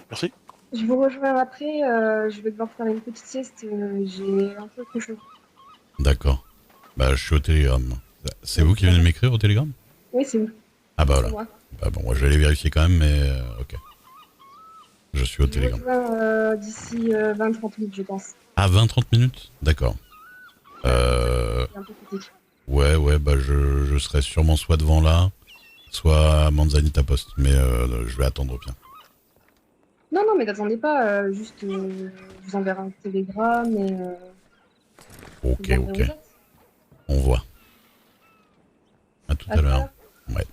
Speaker 8: Merci.
Speaker 9: Je vous rejoins après, je vais devoir faire une petite sieste, j'ai un peu trop chaud.
Speaker 2: D'accord. Bah, je suis au télégramme. C'est vous qui venez de m'écrire au télégramme?
Speaker 9: Oui, c'est vous.
Speaker 2: Ah bah
Speaker 9: C'est
Speaker 2: voilà.
Speaker 9: moi.
Speaker 2: Bah bon, moi, je vais aller vérifier quand même, mais ok. Je suis au
Speaker 9: Je vous
Speaker 2: télégramme.
Speaker 9: rejoins d'ici 20-30 minutes, je pense.
Speaker 2: Ah, 20-30 minutes? D'accord.
Speaker 9: C'est un peu critique.
Speaker 2: Ouais, bah je serai sûrement soit devant là, soit à Manzanita Post, mais je vais attendre bien.
Speaker 9: Non, mais n'attendez pas, juste je vous enverrai un télégramme et
Speaker 2: Ok,
Speaker 9: je vous enverrai
Speaker 2: ok.
Speaker 9: une lettre.
Speaker 2: On voit. À tout
Speaker 9: À
Speaker 2: à
Speaker 9: tout à
Speaker 2: l'heure.
Speaker 9: l'heure.
Speaker 2: Ouais.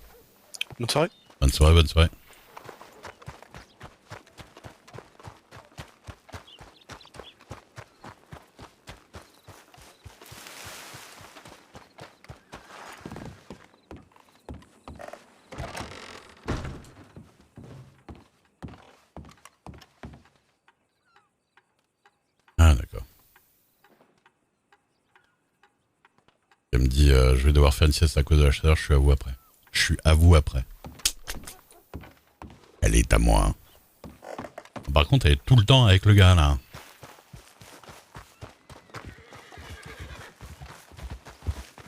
Speaker 4: Bonne soirée.
Speaker 2: Bonne soirée, bonne soirée. Ah, d'accord. Elle me dit, je vais devoir faire une sieste à cause de la chaleur, je suis à vous après. Je suis à vous après. Elle est à moi. Par contre, elle est tout le temps avec le gars, là.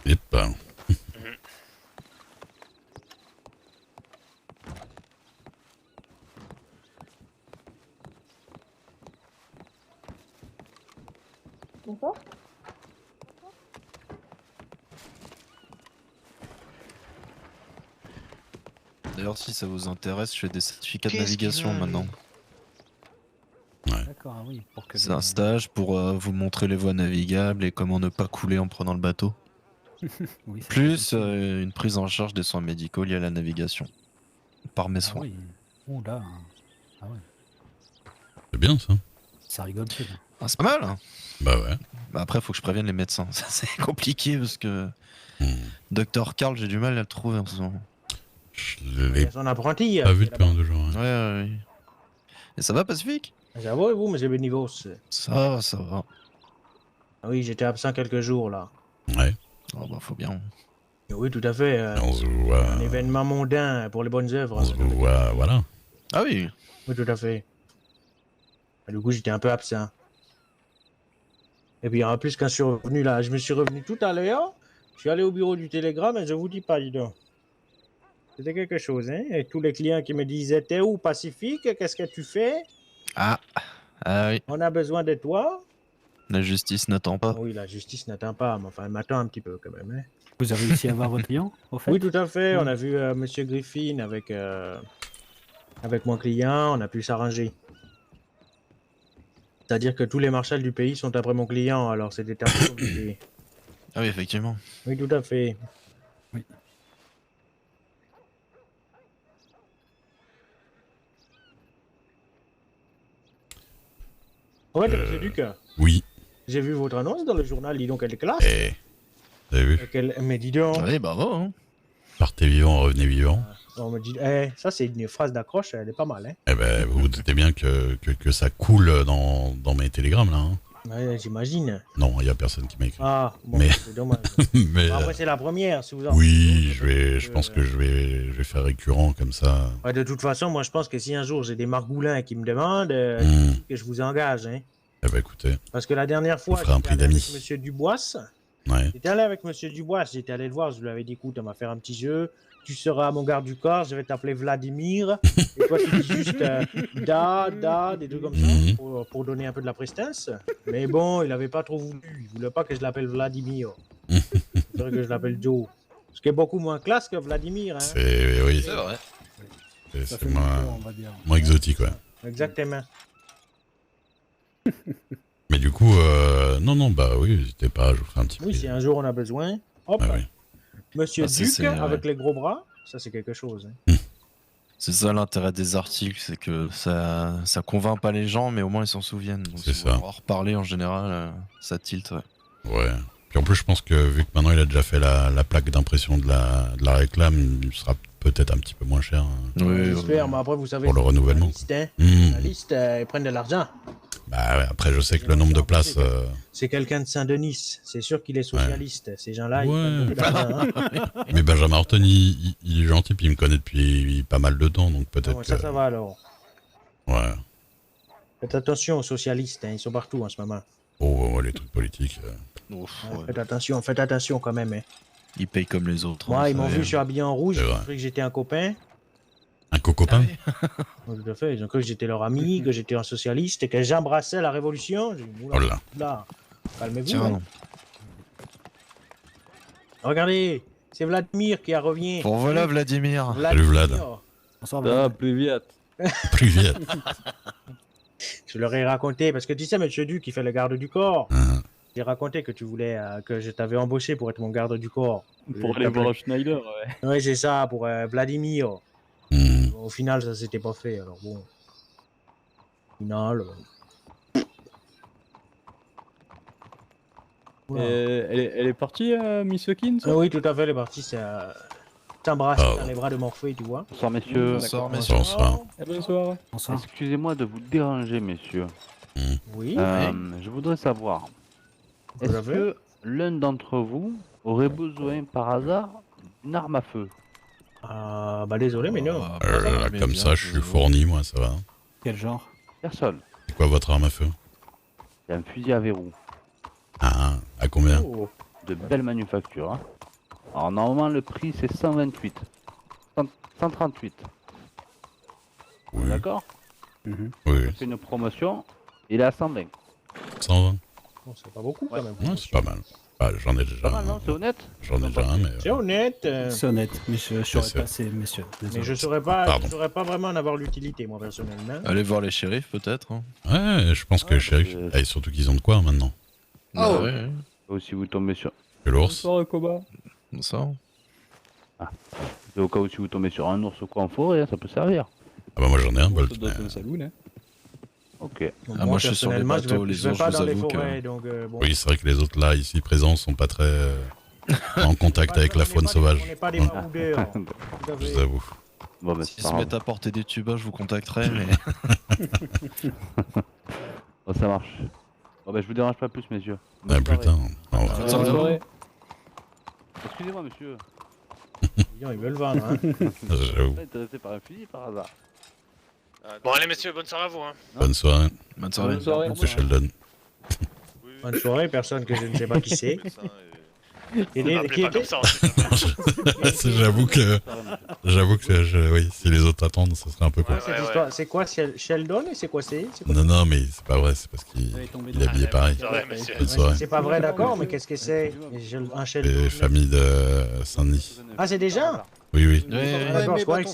Speaker 2: Yep.
Speaker 9: D'accord.
Speaker 4: D'ailleurs, si ça vous intéresse, je fais des certificats de
Speaker 8: Qu'est-ce
Speaker 4: navigation
Speaker 8: qu'il veut, lui
Speaker 4: maintenant.
Speaker 3: D'accord, ah oui, pour que
Speaker 4: C'est
Speaker 3: les-
Speaker 4: un stage pour vous montrer les voies navigables et comment ne pas couler en prenant le bateau.
Speaker 3: Oui, ça
Speaker 4: Plus
Speaker 3: fait aussi.
Speaker 4: une prise en charge des soins médicaux liés à la navigation. Par mes
Speaker 3: Ah
Speaker 4: soins.
Speaker 3: oui. Ouh là. Ah ouais,
Speaker 2: C'est bien, ça.
Speaker 3: ça rigole plus. Là.
Speaker 4: Ah, c'est pas mal, hein.
Speaker 2: Bah ouais.
Speaker 4: Bah après, faut que je prévienne les médecins. Ça, c'est compliqué parce que
Speaker 2: Hmm.
Speaker 4: Dr Karl, j'ai du mal à le trouver en ce moment.
Speaker 2: Je
Speaker 10: Il
Speaker 2: l'ai
Speaker 10: y a son apprenti.
Speaker 2: pas vu depuis un deux jours. hein.
Speaker 4: Ouais. Et ça va, Pacifique?
Speaker 10: Ça va et vous, monsieur Benivos?
Speaker 4: Ça va.
Speaker 10: Oui, j'étais absent quelques jours là.
Speaker 2: Ouais.
Speaker 4: Oh bah, faut bien.
Speaker 10: Oui, tout à fait.
Speaker 2: On se voit.
Speaker 10: Un événement mondain pour les bonnes œuvres.
Speaker 2: On se voit, voilà.
Speaker 4: Ah oui.
Speaker 10: Oui, tout à fait. Et du coup, j'étais un peu absent. Et puis, en plus, quand je suis revenu là, je me suis revenu tout à l'heure. Je suis allé au bureau du télégramme et je vous dis pas, dis donc. C'était quelque chose, hein. Et tous les clients qui me disaient, t'es où, Pacifique? Qu'est-ce que tu fais?
Speaker 4: Ah oui.
Speaker 10: On a besoin de toi.
Speaker 4: La justice n'attend pas.
Speaker 10: Oui, la justice n'attend pas, mais enfin, elle m'attend un petit peu quand même, hein.
Speaker 3: Vous avez réussi à avoir votre client, au fait?
Speaker 10: Oui, tout à fait.
Speaker 3: Oui.
Speaker 10: On a vu Monsieur Griffin avec mon client. On a pu s'arranger. C'est-à-dire que tous les marshals du pays sont après mon client, alors c'était un peu compliqué.
Speaker 4: Ah oui, effectivement.
Speaker 10: Oui, tout à fait.
Speaker 3: Oui.
Speaker 10: En fait, Monsieur Duc,
Speaker 2: Oui.
Speaker 10: j'ai vu votre annonce dans le journal. Dis donc, elle est classe.
Speaker 2: Eh. Vous avez vu?
Speaker 10: Mais dis donc,
Speaker 4: Oui, bravo. Hein.
Speaker 2: Partez vivant, revenez vivant.
Speaker 10: on me dit, ça c'est une phrase d'accroche, elle est pas mal, hein.
Speaker 2: Eh ben, vous vous doutez bien que ça coule dans mes télégrammes, là. hein.
Speaker 10: Ouais, j'imagine.
Speaker 2: Non, il y a personne qui m'a écrit.
Speaker 10: Ah, bon,
Speaker 2: Mais-
Speaker 10: c'est dommage.
Speaker 2: Mais
Speaker 10: Bon, après, c'est la première, si vous en
Speaker 2: oui, je pense que je vais faire récurrent comme ça.
Speaker 10: Ouais, de toute façon, moi je pense que si un jour j'ai des margoulins qui me demandent,
Speaker 2: Hmm.
Speaker 10: que je vous engage, hein.
Speaker 2: Eh ben, écoutez.
Speaker 10: Parce que la dernière fois,
Speaker 2: fera un
Speaker 10: j'étais
Speaker 2: prix
Speaker 10: allé avec
Speaker 2: d'amis.
Speaker 10: Monsieur Dubois.
Speaker 2: Ouais.
Speaker 10: J'étais allé avec Monsieur Dubois, j'étais allé le voir, je lui avais dit, écoute, on va faire un petit jeu. Tu seras mon garde du corps, je vais t'appeler Vladimir. Et toi, tu dis juste des trucs comme ça,
Speaker 2: Mhm.
Speaker 10: pour donner un peu de la prestance. Mais bon, il avait pas trop voulu. Il voulait pas que je l'appelle Vladimir.
Speaker 2: Mhm.
Speaker 10: Il faudrait que je l'appelle Joe. Ce qui est beaucoup moins classe que Vladimir, hein.
Speaker 2: C'est oui,
Speaker 4: C'est vrai.
Speaker 3: Ça
Speaker 2: c'est
Speaker 3: fait le tour,
Speaker 2: moins,
Speaker 3: on va dire.
Speaker 2: moins exotique, ouais.
Speaker 10: Exactement.
Speaker 2: Mais du coup, non, bah oui, n'hésitez pas, je vous ferai un petit
Speaker 10: Oui,
Speaker 2: prix.
Speaker 10: si un jour on a besoin. Hop,
Speaker 2: Ah oui.
Speaker 10: Monsieur
Speaker 4: Ah, ça,
Speaker 10: Duc
Speaker 4: c'est-
Speaker 10: avec
Speaker 4: ouais.
Speaker 10: les gros bras, ça c'est quelque chose, hein.
Speaker 4: C'est ça l'intérêt des articles, c'est que ça convainc pas les gens, mais au moins ils s'en souviennent. Donc
Speaker 2: C'est
Speaker 4: si
Speaker 2: ça.
Speaker 4: vous en reparler en général, ça tilte, ouais.
Speaker 2: Ouais. Puis en plus, je pense que vu que maintenant il a déjà fait la plaque d'impression de la réclame, il sera peut-être un petit peu moins cher hein,
Speaker 10: J'espère, mais après vous savez.
Speaker 2: pour le
Speaker 10: c'est
Speaker 2: renouvellement.
Speaker 10: La liste, hein.
Speaker 2: Hmm.
Speaker 10: La liste, ils prennent de l'argent.
Speaker 2: Bah ouais, après, je sais que le nombre de places.
Speaker 10: C'est quelqu'un de Saint-Denis. C'est sûr qu'il est socialiste. Ces gens-là, ils
Speaker 2: Ouais.
Speaker 10: prennent beaucoup d'argent, hein.
Speaker 2: Mais Benjamin Horton, il est gentil, puis il me connaît depuis pas mal de temps, donc
Speaker 10: Ah
Speaker 2: peut-être
Speaker 10: ouais,
Speaker 2: que.
Speaker 10: ça va alors.
Speaker 2: Ouais.
Speaker 10: Faites attention aux socialistes, hein. Ils sont partout en ce moment.
Speaker 2: Oh, les trucs politiques.
Speaker 4: Ouf,
Speaker 10: Ouais,
Speaker 4: ouais.
Speaker 10: faites attention quand même. Hein.
Speaker 4: Ils payent comme les autres.
Speaker 10: Moi,
Speaker 4: hein,
Speaker 10: ils m'ont
Speaker 4: ça
Speaker 10: vu,
Speaker 4: y est.
Speaker 10: je suis habillé en rouge,
Speaker 2: C'est
Speaker 10: ils ont
Speaker 2: vrai.
Speaker 10: cru que j'étais un copain.
Speaker 2: Un cocopain?
Speaker 10: Ouais, tout à fait, ils ont cru que j'étais leur ami, que j'étais un socialiste et que j'embrassais la révolution. J'ai dit,
Speaker 2: Oh là.
Speaker 10: là, calmez-vous.
Speaker 4: Tiens,
Speaker 10: hein. Regardez, c'est Vladimir qui a revenu.
Speaker 4: bon voilà Vladimir.
Speaker 2: Salut, Vlad.
Speaker 3: Bonsoir,
Speaker 7: Ah,
Speaker 3: Vlad.
Speaker 7: plus vite.
Speaker 2: Plus vite.
Speaker 10: Je leur ai raconté, parce que tu sais, monsieur Duc, qui fait le garde du corps.
Speaker 2: Hein.
Speaker 10: J'ai raconté que tu voulais, que je t'avais embauché pour être mon garde du corps.
Speaker 7: Pour aller voir Schneider, ouais.
Speaker 10: Oui, c'est ça, pour Vladimir.
Speaker 2: Hmm.
Speaker 10: Au final, ça s'était pas fait, alors bon. Au final. Voilà.
Speaker 7: Elle est partie, Miss Hawkins
Speaker 10: Ah oui, tout à fait, les parties, c'est s'embrasser
Speaker 2: Ah.
Speaker 10: dans les bras de Morphée, tu vois.
Speaker 11: Bonsoir messieurs.
Speaker 4: Bonsoir, messieurs.
Speaker 2: Bonsoir.
Speaker 7: Bonsoir.
Speaker 3: Bonsoir.
Speaker 11: Excusez-moi de vous déranger messieurs.
Speaker 10: Oui,
Speaker 11: Je voudrais savoir,
Speaker 10: tout
Speaker 11: est-ce
Speaker 10: à fait.
Speaker 11: que l'un d'entre vous aurait besoin par hasard d'une arme à feu?
Speaker 10: Ah, bah désolé, mais non.
Speaker 2: Là, comme ça, je suis fourni, moi, ça va.
Speaker 3: Quel genre?
Speaker 11: Personne.
Speaker 2: C'est quoi votre arme à feu?
Speaker 11: C'est un fusil à verrou.
Speaker 2: Ah, à combien?
Speaker 10: Oh.
Speaker 11: De belle manufacture. Hein. Alors normalement le prix c'est 128. 138.
Speaker 2: Oui,
Speaker 11: D'accord?
Speaker 3: Mhm.
Speaker 2: oui.
Speaker 11: On fait une promotion. Il est à 120.
Speaker 2: 120.
Speaker 10: Bon, c'est pas beaucoup quand même.
Speaker 2: Ouais, c'est pas mal. Bah, j'en ai déjà.
Speaker 11: Pas mal non? C'est honnête?
Speaker 2: J'en ai déjà un, mais.
Speaker 10: C'est honnête,
Speaker 3: C'est honnête, mais je saurais
Speaker 2: c'est-
Speaker 3: pas, c'est messieurs.
Speaker 10: mais
Speaker 3: Désolé.
Speaker 10: je
Speaker 2: Pardon.
Speaker 10: saurais pas vraiment en avoir l'utilité, moi, personnellement.
Speaker 4: Allez voir les shérifs peut-être. Hein.
Speaker 2: Ouais, je pense que
Speaker 11: Ouais,
Speaker 2: le shérif.
Speaker 11: parce
Speaker 2: Et surtout qu'ils ont de quoi maintenant.
Speaker 4: Ah ouais, ouais.
Speaker 11: Ou si vous tombez sur.
Speaker 2: Que l'ours.
Speaker 7: Bonsoir, Koba.
Speaker 4: Ça.
Speaker 11: Et au cas où si vous tombez sur un ours ou quoi en forêt, ça peut servir.
Speaker 2: Ah bah, moi j'en ai un,
Speaker 7: Ça
Speaker 2: Bolt.
Speaker 7: doit
Speaker 2: mais-
Speaker 7: être un saloon, hein.
Speaker 11: Ok.
Speaker 10: Donc,
Speaker 4: Ah, moi, je suis sur les
Speaker 10: personnellement,
Speaker 4: bateaux,
Speaker 10: je
Speaker 4: les
Speaker 10: vais
Speaker 4: ours,
Speaker 10: pas
Speaker 4: je vous
Speaker 10: dans les
Speaker 4: avoue que-
Speaker 10: forêts, donc bon.
Speaker 2: Oui, c'est vrai que les autres là, ici présents, sont pas très en contact avec la faune sauvage.
Speaker 10: On n'est pas des
Speaker 2: Ouais,
Speaker 10: baroudeurs. Tout à
Speaker 2: je
Speaker 10: fait.
Speaker 2: vous avoue.
Speaker 11: Bon bah
Speaker 4: S'ils
Speaker 11: c'est
Speaker 4: se
Speaker 11: pas
Speaker 4: mettent
Speaker 11: grave.
Speaker 4: à porter des tubas, je vous contacterai, mais.
Speaker 11: Bon, ça marche. Bon bah je vous dérange pas plus messieurs.
Speaker 2: Ah
Speaker 11: Bonne soirée.
Speaker 2: putain. Non,
Speaker 4: Bonne
Speaker 7: Bonne soirée.
Speaker 11: Excusez-moi monsieur.
Speaker 10: Ils veulent vendre, hein.
Speaker 2: j'avoue.
Speaker 11: Pas intéressé par un fusil par hasard.
Speaker 8: Bon, allez, messieurs, bonne soirée à vous. Hein.
Speaker 2: Bonne soirée,
Speaker 4: Bonne soirée.
Speaker 7: Bonne soirée.
Speaker 2: c'est Sheldon.
Speaker 10: Bonne soirée, personne que je ne sais pas qui c'est. Et
Speaker 8: Ne m'appelez
Speaker 10: qui
Speaker 8: pas
Speaker 10: était
Speaker 8: comme ça, ensuite.
Speaker 2: J'avoue que oui, si les autres attendent, ça serait un peu con.
Speaker 8: Ouais,
Speaker 10: cette
Speaker 8: ouais.
Speaker 10: histoire? C'est quoi Sheldon et c'est quoi c'est quoi
Speaker 2: Non, non, mais c'est pas vrai, c'est parce qu'il
Speaker 3: Elle est tombée
Speaker 2: il
Speaker 3: dans
Speaker 2: est habillé pareil.
Speaker 8: Bonne soirée, messieurs.
Speaker 2: Bonne soirée.
Speaker 10: C'est pas vrai, d'accord, mais qu'est-ce que c'est? Un Sheldon.
Speaker 2: Les familles de Saint-Denis.
Speaker 10: Ah, c'est déjà?
Speaker 2: Oui, oui.
Speaker 10: Ah, d'accord, je croyais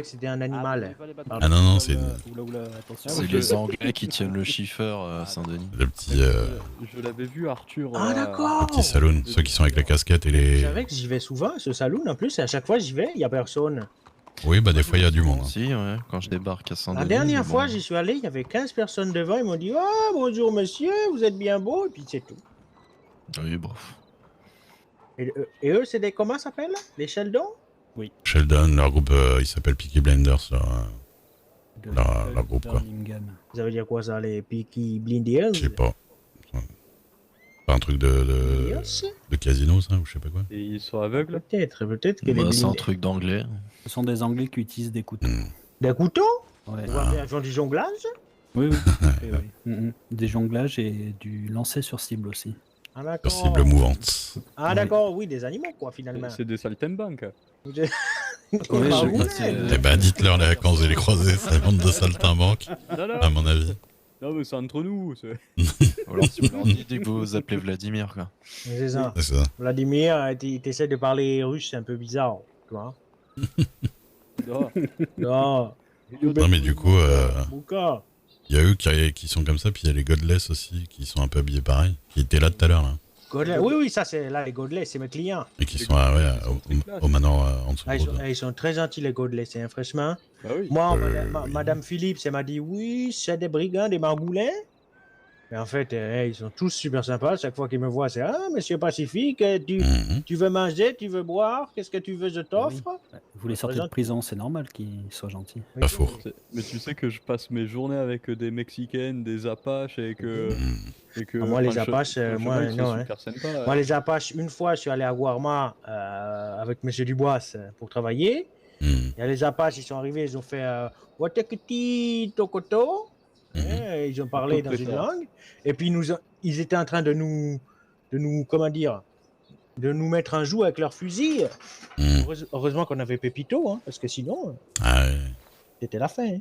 Speaker 10: que c'était un animal.
Speaker 2: Ah non, non, c'est
Speaker 3: Oula, oula, attention.
Speaker 4: C'est les Anglais qui tiennent le chiffeur Saint-Denis.
Speaker 2: le petit,
Speaker 7: Je l'avais vu, Arthur.
Speaker 10: Ah, d'accord.
Speaker 2: petit saloon, ceux qui sont avec la casquette et
Speaker 10: Je
Speaker 2: les...
Speaker 10: savais que j'y vais souvent, ce saloon en plus, et à chaque fois j'y vais, il y a personne.
Speaker 2: Oui, bah des fois il y a du monde. hein.
Speaker 4: Si, ouais, quand je débarque à Saint-Denis.
Speaker 10: La dernière
Speaker 4: mais
Speaker 10: fois,
Speaker 4: bon.
Speaker 10: j'y suis allé, il y avait 15 personnes devant, ils m'ont dit « Oh, bonjour monsieur, vous êtes bien beau », et puis c'est tout.
Speaker 4: Oui, bref.
Speaker 10: Et eux, c'est des... Comment ça s'appelle? Les Sheldon?
Speaker 2: Sheldon, leur groupe, il s'appelle Peaky Blinders,
Speaker 3: De-
Speaker 2: la groupe, quoi.
Speaker 3: Birmingham.
Speaker 10: Ça veut dire quoi ça, les Peaky Blinders?
Speaker 2: Je sais pas. C'est pas un truc de casino, ça, ou je sais pas quoi.
Speaker 7: Et ils sont aveugles.
Speaker 10: Peut-être que
Speaker 4: Bah,
Speaker 10: les
Speaker 4: c'est un
Speaker 10: Blinders...
Speaker 4: truc d'anglais.
Speaker 3: Ce sont des Anglais qui utilisent des couteaux.
Speaker 2: Hmm.
Speaker 10: Des couteaux?
Speaker 3: Ouais.
Speaker 10: Ils font du jonglage?
Speaker 3: Oui, oui. tout à fait, oui. Mhm. Des jonglages et du lancer sur cible aussi.
Speaker 10: Ah d'accord.
Speaker 2: Sur cible mouvante.
Speaker 10: Ah d'accord, oui, des animaux quoi, finalement.
Speaker 7: C'est des saltimbanques.
Speaker 10: Des
Speaker 3: Oui,
Speaker 10: baroudeurs.
Speaker 2: Eh ben, dites-leur quand vous allez croiser cette bande de saltimbanques,
Speaker 7: Non, non.
Speaker 2: à mon avis.
Speaker 7: Non, mais c'est entre nous.
Speaker 4: Alors, si vous leur dites que vous vous appelez Vladimir, quoi.
Speaker 10: C'est ça.
Speaker 2: C'est ça.
Speaker 10: Vladimir, il t'essaie de parler russe, c'est un peu bizarre, tu vois.
Speaker 7: Non.
Speaker 10: Non.
Speaker 2: Non, mais du coup,
Speaker 10: Bouka.
Speaker 2: il y a eux qui sont comme ça, puis il y a les Godless aussi, qui sont un peu habillés pareil, qui étaient là tout à l'heure, là.
Speaker 10: Godley. Oui, oui, ça c'est là les Godley, c'est mes clients.
Speaker 2: Et qui sont au manoir en dessous.
Speaker 10: Ah,
Speaker 2: de Rosa.
Speaker 10: ils sont très gentils les Godley, c'est un franchement.
Speaker 7: Bah oui.
Speaker 10: Moi,
Speaker 2: oui.
Speaker 10: Madame Philippe, elle m'a dit oui, c'est des brigands, des margoulins. Mais en fait, ils sont tous super sympas. Chaque fois qu'ils me voient, c'est ah, monsieur Pacifique,
Speaker 2: Mhm.
Speaker 10: tu veux manger, tu veux boire, qu'est-ce que tu veux, je t'offre.
Speaker 3: Vous les sortez de prison, c'est normal qu'ils soient gentils.
Speaker 2: Pas faux.
Speaker 7: Mais tu sais que je passe mes journées avec des Mexicaines, des Apaches et que. Et que
Speaker 10: Ah, moi, les
Speaker 7: enfin,
Speaker 10: Apaches,
Speaker 7: le
Speaker 10: moi,
Speaker 7: cheval, c'est
Speaker 10: non,
Speaker 7: super sympa.
Speaker 10: Moi, les Apaches, une fois, je suis allé à Guarma avec monsieur Dubois pour travailler.
Speaker 2: Mhm.
Speaker 10: Il y a les Apaches, ils sont arrivés, ils ont fait Watakiti Tokoto. Ils ont parlé dans une langue. Et puis ils étaient en train de nous, comment dire, de nous mettre un joug avec leurs fusils. Heureusement qu'on avait Pépito, hein, parce que sinon, c'était la fin. Hein.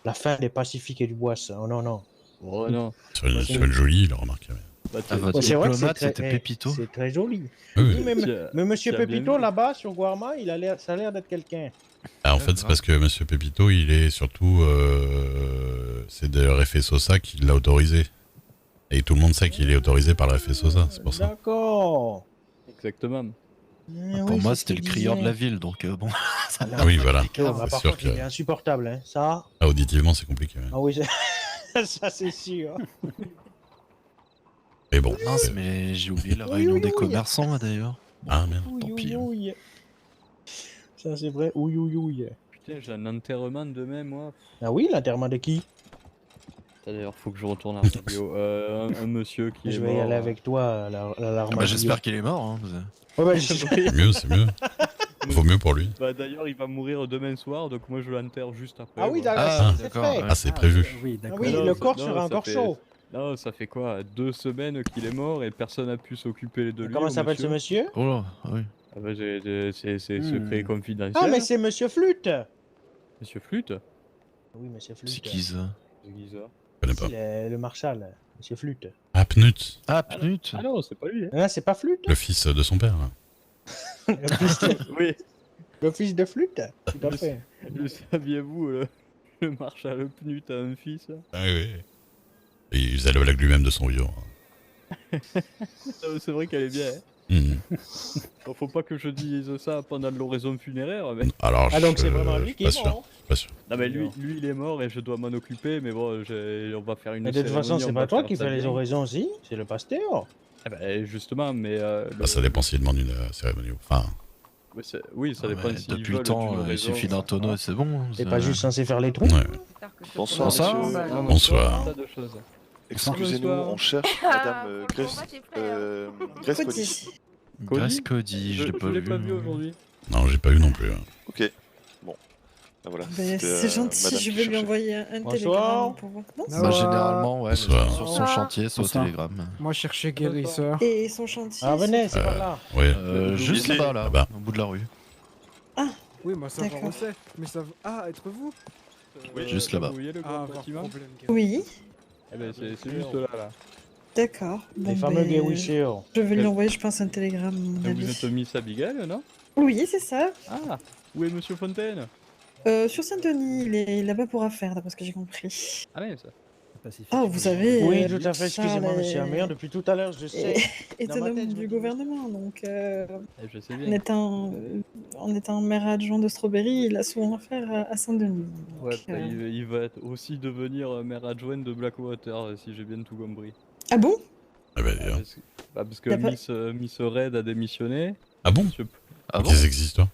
Speaker 10: La fin des Pacifiques et du Bois. Oh non, non.
Speaker 7: Oh non.
Speaker 2: Sur le joli, il a remarqué.
Speaker 10: C'est vrai que
Speaker 4: c'était Pépito.
Speaker 10: C'est très joli.
Speaker 2: Oui,
Speaker 10: Mais monsieur Pépito, là-bas, sur Guarma, ça a l'air d'être quelqu'un.
Speaker 2: En fait, c'est parce que monsieur Pépito, il est surtout... c'est de Réfé Sosa qui l'a autorisé. Et tout le monde sait qu'il est autorisé par le Réfé Sosa, c'est pour ça.
Speaker 10: D'accord.
Speaker 7: Exactement.
Speaker 4: Pour moi, c'était le crieur de la ville, donc bon.
Speaker 2: Ah oui, voilà.
Speaker 10: Par
Speaker 2: C'est sûr
Speaker 10: contre, il est
Speaker 2: que...
Speaker 10: insupportable, hein. Ça.
Speaker 2: Auditivement, c'est compliqué. Ouais.
Speaker 10: Ah oui, ça c'est sûr.
Speaker 2: Mais bon.
Speaker 4: Mince, mais j'ai oublié la réunion des commerçants, d'ailleurs.
Speaker 2: Ah merde.
Speaker 4: Tant pis.
Speaker 10: Ça c'est vrai. Ouïe.
Speaker 7: Putain, j'ai un enterrement demain, moi.
Speaker 10: Ah oui, l'enterrement de qui?
Speaker 7: D'ailleurs, faut que je retourne à la radio. Un monsieur qui est
Speaker 10: Je
Speaker 7: mort.
Speaker 10: vais y aller avec toi à l'armadillo.
Speaker 4: Bah, j'espère qu'il est mort. Hein.
Speaker 2: C'est mieux, c'est mieux. Vaut mieux pour lui.
Speaker 7: Bah, d'ailleurs, il va mourir demain soir, donc moi je l'enterre juste après.
Speaker 10: Ah oui,
Speaker 7: voilà.
Speaker 10: d'accord, c'est fait.
Speaker 2: Ah, c'est prévu.
Speaker 3: Oui,
Speaker 10: Ah
Speaker 3: d'accord.
Speaker 10: oui,
Speaker 7: Non,
Speaker 10: le
Speaker 7: ça-
Speaker 10: corps
Speaker 7: non,
Speaker 10: sera
Speaker 7: ça
Speaker 10: encore
Speaker 7: fait-
Speaker 10: chaud.
Speaker 7: Non, ça fait quoi 2 semaines qu'il est mort et personne n'a pu s'occuper de lui.
Speaker 10: Comment
Speaker 7: au
Speaker 10: s'appelle ce monsieur?
Speaker 4: Oh là, oui.
Speaker 7: Ah bah, c'est secret confidentiel.
Speaker 10: Ah, mais c'est monsieur Flûte.
Speaker 7: Monsieur Flûte.
Speaker 10: Oui, monsieur Flûte.
Speaker 4: C'est qui ça?
Speaker 7: C'est qui ça?
Speaker 2: Je connais pas.
Speaker 10: Le marshal, monsieur Flûte.
Speaker 2: Ah, Pnut.
Speaker 4: Ah, Pnut.
Speaker 7: Ah non, c'est pas lui. Hein.
Speaker 10: Ah, c'est pas Flûte?
Speaker 2: Le fils de son père. Là.
Speaker 7: Oui.
Speaker 10: Le fils de Flûte? Tout à fait.
Speaker 7: Le saviez-vous, le marshal Pnut a un fils?
Speaker 2: Ah oui. Et il faisait la blague lui-même de son vivant.
Speaker 7: C'est vrai qu'elle est bien. Hein. Bon, faut pas que je dise ça pendant l'oraison funéraire. Mais...
Speaker 2: Alors,
Speaker 10: Ah, donc c'est vraiment lui qui est
Speaker 2: sûr.
Speaker 10: mort.
Speaker 2: Pas sûr.
Speaker 7: Non, mais lui, il est mort et je dois m'en occuper. Mais bon, on va faire une.
Speaker 10: Mais de toute façon,
Speaker 7: cérémonie,
Speaker 10: c'est
Speaker 7: on
Speaker 10: pas
Speaker 7: va
Speaker 10: toi
Speaker 7: faire
Speaker 10: qui
Speaker 7: ça
Speaker 10: fais les
Speaker 7: bien.
Speaker 10: oraisons aussi, c'est le pasteur.
Speaker 7: Eh ben, justement, mais.
Speaker 2: Bah, ça dépend s'il demande une cérémonie. Enfin,
Speaker 7: Ouais, oui, ça dépend
Speaker 4: Ouais,
Speaker 7: si
Speaker 4: depuis le temps, il suffit d'un tonneau et c'est bon. hein,
Speaker 10: T'es
Speaker 4: c'est-
Speaker 10: pas juste censé faire les trous.
Speaker 2: ouais.
Speaker 12: Bonsoir,
Speaker 4: Bonsoir.
Speaker 12: monsieur.
Speaker 2: Bonsoir.
Speaker 7: Tas de choses.
Speaker 12: Excusez-nous,
Speaker 7: Bonsoir.
Speaker 12: on cherche Madame Grace Cody.
Speaker 4: Grace Cody, je l'ai pas
Speaker 7: l'ai
Speaker 4: vu.
Speaker 7: pas vu aujourd'hui.
Speaker 2: Non, j'ai pas eu non plus. hein.
Speaker 12: Ok, bon. Ben voilà,
Speaker 13: Ben,
Speaker 12: c'était,
Speaker 13: c'est gentil,
Speaker 12: madame
Speaker 13: je
Speaker 12: qui
Speaker 13: vais lui
Speaker 12: cherchait.
Speaker 13: envoyer un
Speaker 10: Bonsoir.
Speaker 13: télégramme pour voir. Non,
Speaker 4: Bah, généralement, ouais, les
Speaker 2: Bonsoir.
Speaker 4: gens sur son chantier, c'est au
Speaker 11: Bonsoir.
Speaker 4: télégramme.
Speaker 11: Moi, je cherchais guérisseur.
Speaker 13: Et son chantier.
Speaker 10: Ah, venez, c'est par là.
Speaker 2: Ouais.
Speaker 4: Juste là-bas, là,
Speaker 2: Là-bas.
Speaker 4: au bout de la rue.
Speaker 11: Oui, moi, savoir
Speaker 13: D'accord.
Speaker 11: où c'est. Mais ça. Ah, être vous
Speaker 4: Juste là-bas.
Speaker 7: Vous voyez le
Speaker 11: Ah,
Speaker 7: grand
Speaker 11: avoir
Speaker 7: bâtiment
Speaker 11: problème.
Speaker 13: Oui,
Speaker 7: Eh ben, c'est juste là.
Speaker 13: d'accord. Bon,
Speaker 10: Les fameux
Speaker 13: ben,
Speaker 10: guérisseurs.
Speaker 13: je vais lui envoyer, je pense, un télégramme. à mon
Speaker 7: Vous
Speaker 13: avis.
Speaker 7: êtes Miss Abigail, non?
Speaker 13: Oui, c'est ça.
Speaker 7: Ah, où est Monsieur Fontaine?
Speaker 13: Sur Saint-Denis, il est là-bas pour affaires, d'après ce que j'ai compris.
Speaker 7: Ah ouais, ça.
Speaker 13: Oh, vous savez.
Speaker 10: Oui, tout à fait, excusez-moi,
Speaker 13: Charles
Speaker 10: monsieur Amir, depuis tout à l'heure, je sais.
Speaker 13: est
Speaker 10: Dans
Speaker 13: un
Speaker 10: ma
Speaker 13: homme
Speaker 10: tête, je me
Speaker 13: du
Speaker 10: dis-
Speaker 13: gouvernement, donc
Speaker 7: Je sais
Speaker 13: en étant maire adjoint de Strawberry, il a souvent affaire à Saint-Denis.
Speaker 7: Ouais,
Speaker 13: donc,
Speaker 7: bah, il va aussi devenir maire adjoint de Blackwater, si j'ai bien tout compris.
Speaker 13: Ah bon?
Speaker 2: Ah bah,
Speaker 7: Ah,
Speaker 2: d'ailleurs.
Speaker 7: parce que
Speaker 13: T'as pas-
Speaker 7: Miss Red a démissionné.
Speaker 2: Ah bon
Speaker 7: Monsieur-
Speaker 4: Ah bon?
Speaker 2: Qu'est-ce qui existe, toi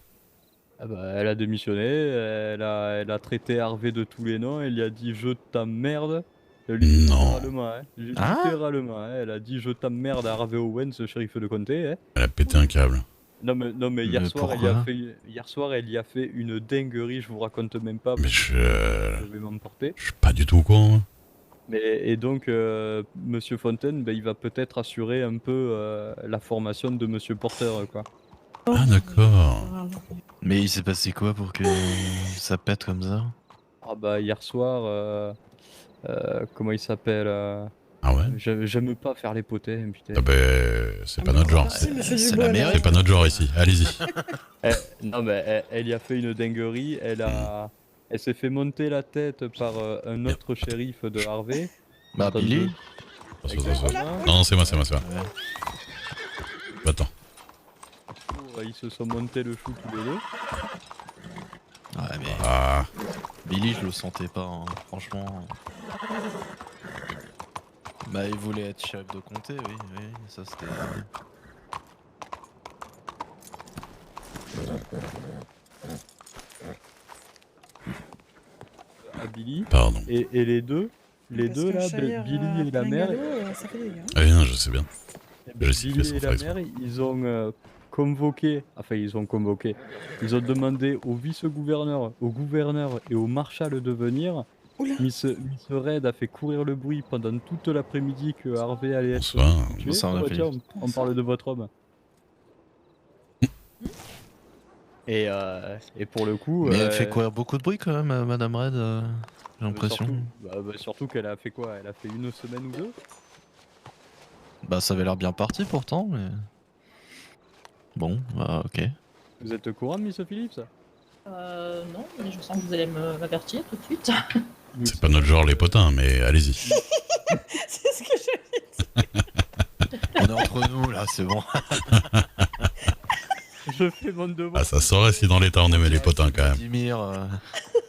Speaker 7: Ah bah, elle a démissionné, elle a traité Harvey de tous les noms, elle lui a dit je t'emmerde.
Speaker 2: Non.
Speaker 7: Littéralement, hein.
Speaker 4: Hein
Speaker 7: Littéralement, hein. Elle a dit je t'emmerde à Harvey Owens, shérif de comté. Hein.
Speaker 2: Elle a pété un câble.
Speaker 7: Non mais hier
Speaker 4: Mais
Speaker 7: soir, elle y a fait une dinguerie, je vous raconte même pas.
Speaker 2: Mais
Speaker 7: parce
Speaker 2: je...
Speaker 7: que je vais m'emporter.
Speaker 2: Je suis pas du tout au courant. hein.
Speaker 7: Et donc, Monsieur Fontaine, ben, il va peut-être assurer un peu la formation de Monsieur Porter, quoi.
Speaker 2: Ah d'accord.
Speaker 4: Mais il s'est passé quoi pour que ça pète comme ça?
Speaker 7: Ah bah hier soir, comment il s'appelle
Speaker 2: Ah ouais
Speaker 7: J'aime pas faire les potets, putain.
Speaker 2: Ah bah, c'est pas notre genre.
Speaker 13: Merci, monsieur
Speaker 4: c'est
Speaker 13: Dubois.
Speaker 4: la mairie.
Speaker 2: C'est pas notre genre ici. Allez-y.
Speaker 7: Non mais elle y a fait une dinguerie, elle s'est fait monter la tête par un autre shérif de Harvey.
Speaker 4: Bah,
Speaker 7: En train de-
Speaker 4: Billy.
Speaker 7: Exactement.
Speaker 2: Non, c'est moi. Attends.
Speaker 7: Ils se sont montés le chou tous les deux.
Speaker 4: Ouais, mais
Speaker 2: Ah.
Speaker 4: Billy, je le sentais pas, hein, franchement. Bah, il voulait être chef de comté, oui, ça c'était.
Speaker 7: À Billy.
Speaker 2: Pardon.
Speaker 7: Et les deux là, Billy et la mère.
Speaker 13: Ça fait des dégâts.
Speaker 2: Ah non, je sais bien.
Speaker 7: Ben,
Speaker 2: Je sifflais
Speaker 7: Billy
Speaker 2: sans
Speaker 7: et
Speaker 2: faire
Speaker 7: la
Speaker 2: exprès.
Speaker 7: mère, ils ont convoqué, ils ont demandé au vice-gouverneur, au gouverneur et au marshal de venir Miss Red a fait courir le bruit pendant toute l'après-midi que Harvey allait être
Speaker 2: Bonsoir.
Speaker 7: tué.
Speaker 4: Bonsoir,
Speaker 7: Oh,
Speaker 4: Raphaël.
Speaker 7: tiens, on parle de votre homme. Et pour le coup...
Speaker 4: Mais elle fait courir beaucoup de bruit quand même, Madame Red, j'ai l'impression.
Speaker 7: Surtout qu'elle a fait quoi? Elle a fait une semaine ou deux?
Speaker 4: Bah ça avait l'air bien parti pourtant, mais... Bon, bah ok.
Speaker 7: Vous êtes au courant de Miss Phillips?
Speaker 14: Non, mais je sens que vous allez m'avertir tout de suite.
Speaker 2: C'est pas notre genre les potins, mais allez-y.
Speaker 13: C'est ce que je
Speaker 4: On est entre nous là, c'est bon.
Speaker 7: Je fais mon devoir.
Speaker 2: Ah, ça saurait si dans l'état on aimait les potins quand même.
Speaker 4: Vladimir,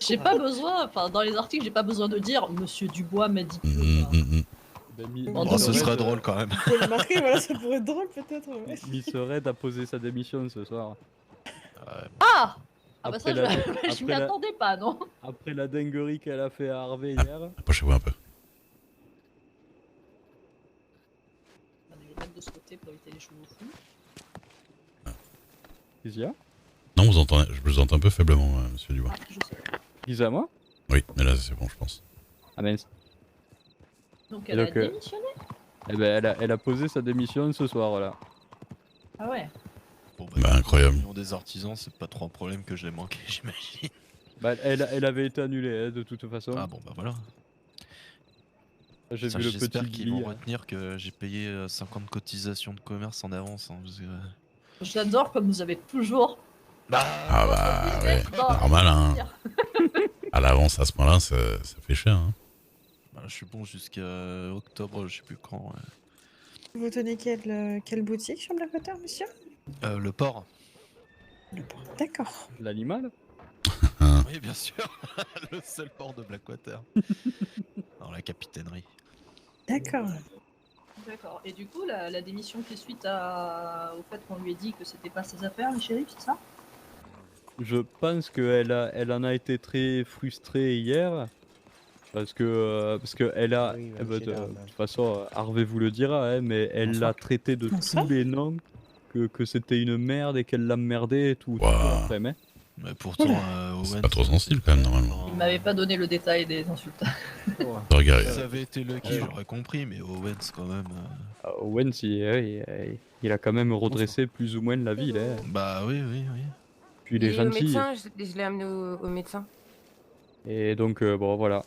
Speaker 14: J'ai pas besoin, enfin dans les articles, j'ai pas besoin de dire Monsieur Dubois m'a dit que.
Speaker 4: Oh, ce serait drôle quand même.
Speaker 13: peux le marquer, voilà, ça pourrait être drôle peut-être. Ouais.
Speaker 7: Miss Red a posé sa démission ce soir.
Speaker 14: Ah Ah bah ça,
Speaker 7: Après la-
Speaker 14: je m'y
Speaker 7: après la-
Speaker 14: attendais pas, non?
Speaker 7: Après la dinguerie qu'elle a fait à Harvey hier.
Speaker 2: Approchez-vous un peu.
Speaker 14: On va les mettre de ce côté pour éviter les chevaux fous.
Speaker 7: Qu'est-ce qu'il y a?
Speaker 2: Non, je vous entends un peu faiblement, monsieur Dubois.
Speaker 14: Je sais.
Speaker 7: Qui à moi?
Speaker 2: Oui, mais là c'est bon, je pense.
Speaker 7: Ah mince.
Speaker 14: Donc
Speaker 7: Et
Speaker 14: elle a
Speaker 7: donc,
Speaker 14: démissionné?
Speaker 7: Eh ben, elle a posé sa démission ce soir, voilà.
Speaker 14: Ah ouais.
Speaker 4: Bon,
Speaker 2: Bah, incroyable.
Speaker 4: L'union des artisans, c'est pas trop un problème que je l'ai manqué, j'imagine.
Speaker 7: Bah, elle avait été annulée, hein, de toute façon.
Speaker 4: Ah bon, bah voilà.
Speaker 7: J'ai
Speaker 4: Ça,
Speaker 7: vu le
Speaker 4: j'espère
Speaker 7: petit
Speaker 4: qu'ils
Speaker 7: Billy,
Speaker 4: vont retenir que j'ai payé 50 cotisations de commerce en avance. Hein, parce que...
Speaker 14: J'adore comme vous avez toujours.
Speaker 2: Ah bah ouais,
Speaker 14: Non,
Speaker 2: normal hein.
Speaker 14: dire.
Speaker 2: À l'avance à ce point-là, ça fait cher hein.
Speaker 4: Bah, je suis bon jusqu'à octobre, je sais plus quand. Ouais.
Speaker 13: Vous tenez quelle boutique sur Blackwater, monsieur?
Speaker 4: Le port.
Speaker 13: D'accord.
Speaker 7: L'animal?
Speaker 4: Oui, bien sûr. Le seul port de Blackwater. Dans la capitainerie.
Speaker 13: D'accord.
Speaker 14: D'accord. Et du coup, la démission fait suite au fait qu'on lui ait dit que c'était pas ses affaires, les shérifs, c'est ça?
Speaker 7: Je pense elle en a été très frustrée hier. Parce que elle a,
Speaker 10: Oui,
Speaker 7: eh ben,
Speaker 10: monsieur, dame.
Speaker 7: de toute façon, Harvey vous le dira, hein, mais elle l'a traité de
Speaker 13: Bonsoir.
Speaker 7: tous les noms, que c'était une merde et qu'elle l'a merdé et tout.
Speaker 2: Wow.
Speaker 7: Après, mais
Speaker 4: Mais pourtant,
Speaker 2: C'est
Speaker 4: Owen,
Speaker 2: pas trop sensible quand même normalement.
Speaker 14: Il m'avait pas donné le détail des insultes.
Speaker 2: Regarde,
Speaker 4: si ça avait été Lucky, j'aurais compris, mais Owens quand même.
Speaker 7: Owen, il a quand même redressé plus ou moins la ville. Hein.
Speaker 4: Bah oui, oui, oui.
Speaker 7: Puis il est gentil.
Speaker 15: Médecin, je l'ai amené au médecin.
Speaker 7: Et donc, bon, voilà.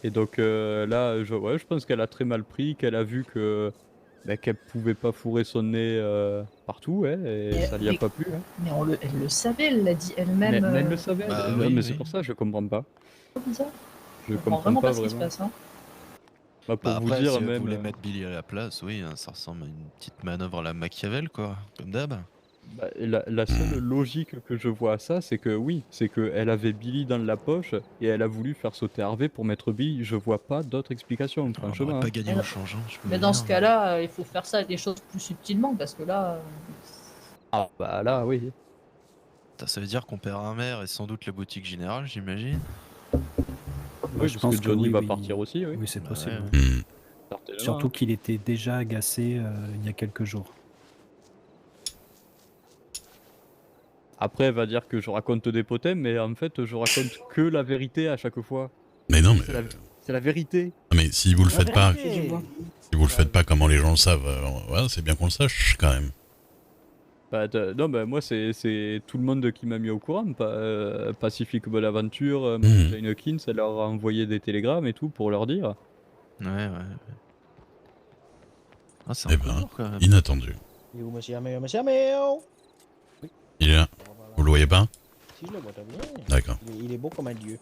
Speaker 7: Et donc là, je pense qu'elle a très mal pris, qu'elle a vu qu'elle pouvait pas fourrer son nez partout, hein, et ça lui a pas plu. Hein.
Speaker 14: Mais elle le savait, elle l'a dit elle-même.
Speaker 7: Mais elle le savait.
Speaker 4: Bah
Speaker 7: non,
Speaker 4: oui,
Speaker 7: mais
Speaker 4: oui.
Speaker 7: c'est pour ça que je comprends pas.
Speaker 14: C'est bizarre.
Speaker 7: Je
Speaker 14: comprends
Speaker 7: comprends pas
Speaker 14: ce qui se
Speaker 7: vraiment.
Speaker 14: passe. Hein.
Speaker 7: Bah, pour
Speaker 4: Bah
Speaker 7: vous
Speaker 4: après,
Speaker 7: dire,
Speaker 4: si vous
Speaker 7: même.
Speaker 4: voulez mettre Billy à la place, oui, hein, ça ressemble à une petite manœuvre à la Machiavel, quoi, comme d'hab.
Speaker 7: Bah, la seule logique que je vois à ça, c'est que oui, c'est qu'elle avait Billy dans la poche et elle a voulu faire sauter Harvey pour mettre Billy. Je vois pas d'autre explication,
Speaker 4: On
Speaker 7: franchement.
Speaker 4: n'aurait pas
Speaker 7: hein.
Speaker 4: gagné au change, hein, je peux
Speaker 14: Mais
Speaker 4: vous
Speaker 14: dans
Speaker 4: dire.
Speaker 14: ce cas-là, il faut faire ça des choses plus subtilement parce que là.
Speaker 7: Ah, bah là, oui.
Speaker 4: Ça veut dire qu'on perd un maire et sans doute la boutique générale, j'imagine.
Speaker 7: Oui,
Speaker 3: je
Speaker 7: parce
Speaker 3: pense
Speaker 7: que Johnny va
Speaker 3: oui.
Speaker 7: partir aussi, oui.
Speaker 3: Oui, c'est
Speaker 4: Bah
Speaker 3: possible.
Speaker 4: ouais.
Speaker 2: Hmm.
Speaker 7: Certainement,
Speaker 3: Surtout
Speaker 7: hein.
Speaker 3: qu'il était déjà agacé il y a quelques jours.
Speaker 7: Après, elle va dire que je raconte des potins, mais en fait, je raconte que la vérité à chaque fois.
Speaker 2: Mais non, mais,
Speaker 7: C'est la vérité.
Speaker 2: mais si vous le faites pas,
Speaker 13: Et je vois.
Speaker 2: si vous le faites pas comment les gens le savent, ouais, c'est bien qu'on le sache quand même.
Speaker 7: Bah, non, bah, moi, c'est tout le monde qui m'a mis au courant. Pacifique Bonaventure, Jane Hawkins, elle leur a envoyé des télégrammes et tout pour leur dire.
Speaker 4: Ouais. Ah, c'est
Speaker 2: Eh
Speaker 4: un peu
Speaker 2: ben,
Speaker 4: lourd, quand même.
Speaker 2: inattendu.
Speaker 10: Il est où, monsieur Améo? Monsieur Améo?
Speaker 2: Il est là. Vous le voyez pas?
Speaker 10: Si, je le vois très bien.
Speaker 2: D'accord.
Speaker 10: Il est beau comme un dieu.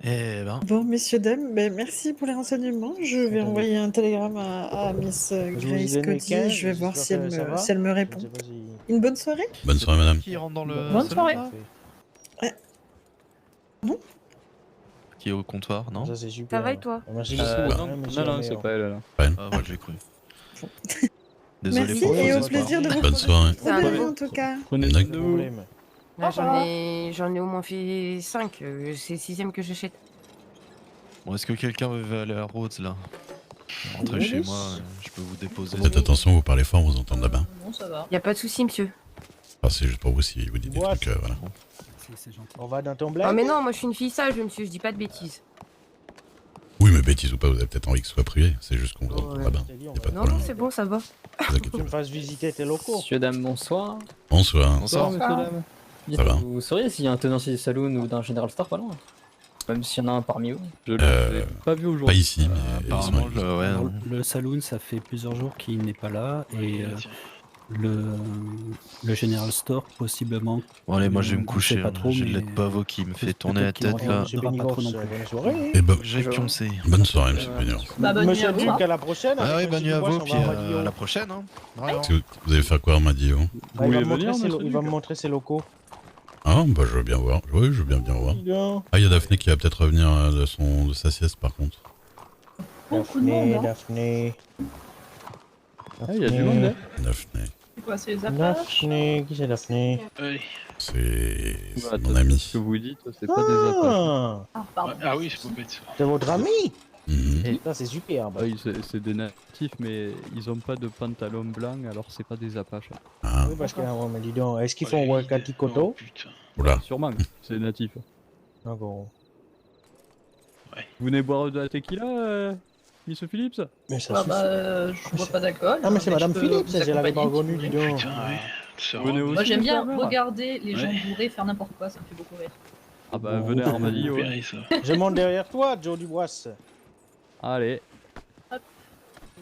Speaker 4: Eh ben,
Speaker 13: Bon, messieurs, dames, ben, merci pour les renseignements. Je vais envoyer un télégramme à Miss Grace Cody. Je vais voir si elle me répond. Une bonne soirée?
Speaker 2: Bonne soirée, madame.
Speaker 4: qui rentre dans le.
Speaker 14: Bonne soirée.
Speaker 4: Qui est au comptoir, non?
Speaker 10: Ça, c'est super.
Speaker 15: Ça va et toi?
Speaker 10: Merci beaucoup.
Speaker 7: Non,
Speaker 10: hein, monsieur
Speaker 7: non,
Speaker 10: Améo.
Speaker 7: c'est pas elle là.
Speaker 4: Ah, ouais, j'ai cru. Désolé
Speaker 13: Merci
Speaker 4: pour
Speaker 13: et
Speaker 4: vos
Speaker 13: au
Speaker 4: espoirs.
Speaker 13: plaisir de vous
Speaker 2: Bonne soirée.
Speaker 13: Prenez-vous en tout cas.
Speaker 7: Prenez soin de
Speaker 10: Pas de
Speaker 7: vous.
Speaker 10: problème.
Speaker 15: Là, j'en ai au moins fait 5. C'est le 6ème que j'achète.
Speaker 4: Bon, est-ce que quelqu'un veut aller à Rhodes là? Rentrez
Speaker 10: Oui.
Speaker 4: chez moi, je peux vous déposer.
Speaker 2: Faites attention, vous parlez fort, on vous entend là-bas.
Speaker 14: Non, ça va.
Speaker 15: Y a pas de souci, monsieur.
Speaker 2: Enfin, c'est juste pour vous si vous dites des
Speaker 10: What?
Speaker 2: trucs, voilà.
Speaker 3: c'est gentil.
Speaker 10: On va dans ton bled.
Speaker 15: Ah mais non, moi je suis une fille sage, monsieur, je dis pas de bêtises.
Speaker 2: Oui, mais bêtise ou pas, vous avez peut-être envie que ce soit privé. C'est juste qu'on vous entend là-bas. Y a pas de
Speaker 15: Non,
Speaker 2: problème.
Speaker 15: non, c'est bon, ça va.
Speaker 2: Vous inquiétez
Speaker 10: Tu me
Speaker 2: pas.
Speaker 10: fasses visiter tes locaux.
Speaker 7: Monsieur, dame, bonsoir.
Speaker 2: Bonsoir.
Speaker 7: Bonsoir, monsieur, dame.
Speaker 2: Ça va?
Speaker 7: Vous sauriez s'il y a un tenancier de saloon ou d'un General Store pas loin? Même s'il y en a un parmi eux. Je l'ai pas vu aujourd'hui.
Speaker 2: Pas ici, mais
Speaker 4: apparemment,
Speaker 2: ils sont-
Speaker 3: Alors, le saloon, ça fait plusieurs jours qu'il n'est pas là et le General Store, possiblement.
Speaker 4: Bon allez, moi je vais me
Speaker 3: je sais
Speaker 4: coucher,
Speaker 3: pas
Speaker 4: hein.
Speaker 3: trop,
Speaker 4: J'ai le
Speaker 3: mais
Speaker 4: lait de pavot qui me fait
Speaker 3: peut-être
Speaker 4: tourner la
Speaker 3: qu'il
Speaker 4: tête là.
Speaker 3: reviendra pas trop non plus.
Speaker 10: Bonne soirée.
Speaker 2: Eh ben,
Speaker 4: J'ai pioncé.
Speaker 2: bonne soirée, monsieur Pénior.
Speaker 14: Bah, bonne nuit
Speaker 10: Monsieur
Speaker 14: à vous,
Speaker 10: Duc,
Speaker 14: hein.
Speaker 10: à la prochaine.
Speaker 4: Ah ouais,
Speaker 10: avec
Speaker 4: bonne
Speaker 10: Monsieur
Speaker 4: nuit à
Speaker 10: Dubois,
Speaker 4: vous,
Speaker 10: on
Speaker 4: puis
Speaker 10: va à Madio.
Speaker 4: à la prochaine. Hein. Vraiment.
Speaker 2: Vous allez faire quoi, Armadillo?
Speaker 10: Bah, il va me montrer ses locaux.
Speaker 2: Ah, bah je veux bien voir. Oui, je veux bien voir.
Speaker 10: Dis donc.
Speaker 2: Ah, il y a Daphné qui va peut-être revenir de sa sieste par contre.
Speaker 14: Beaucoup de monde, hein.
Speaker 10: Daphné.
Speaker 7: Ah, il y a du monde là.
Speaker 2: Daphné.
Speaker 14: C'est quoi, c'est les Apaches?
Speaker 10: Daphné, qui c'est Daphné?
Speaker 2: C'est
Speaker 7: Bah,
Speaker 2: mon ami.
Speaker 7: Ce que vous dites, c'est pas des apaches.
Speaker 10: Ah,
Speaker 14: Ah, pardon.
Speaker 16: Ah oui, c'est pas bête.
Speaker 10: c'est votre ami?
Speaker 2: Mhm.
Speaker 10: Ça, c'est superbe.
Speaker 7: Ah oui, c'est des natifs, mais ils ont pas de pantalon blanc, alors c'est pas des apaches.
Speaker 2: Ah,
Speaker 10: Oui, parce que, mais dis donc, est-ce qu'ils font Wakati Koto?
Speaker 2: oula.
Speaker 7: Sûrement, c'est natif.
Speaker 10: D'accord.
Speaker 7: Vous venez boire de la tequila, Monsieur Phillips?
Speaker 10: Mais ça
Speaker 14: Ah
Speaker 10: suffit.
Speaker 14: bah, je bois pas d'alcool.
Speaker 10: Ah, mais c'est
Speaker 14: je
Speaker 10: Madame
Speaker 14: peux
Speaker 10: Philippe,
Speaker 14: vous
Speaker 10: je l'avais pas
Speaker 14: accompagner,
Speaker 10: reconnue,
Speaker 14: si
Speaker 10: dis
Speaker 14: vous voulez.
Speaker 10: donc.
Speaker 16: Putain, ouais. Ça va.
Speaker 7: Venez aussi.
Speaker 14: Moi, j'aime
Speaker 7: les
Speaker 14: bien
Speaker 7: serveurs.
Speaker 14: regarder les gens
Speaker 16: Ouais.
Speaker 14: bourrés faire n'importe quoi, ça me fait beaucoup rire.
Speaker 7: Ah bah venez à Armadillo. ouais.
Speaker 16: Opéré, ça.
Speaker 10: Je monte derrière toi, Joe Dubois.
Speaker 7: Allez.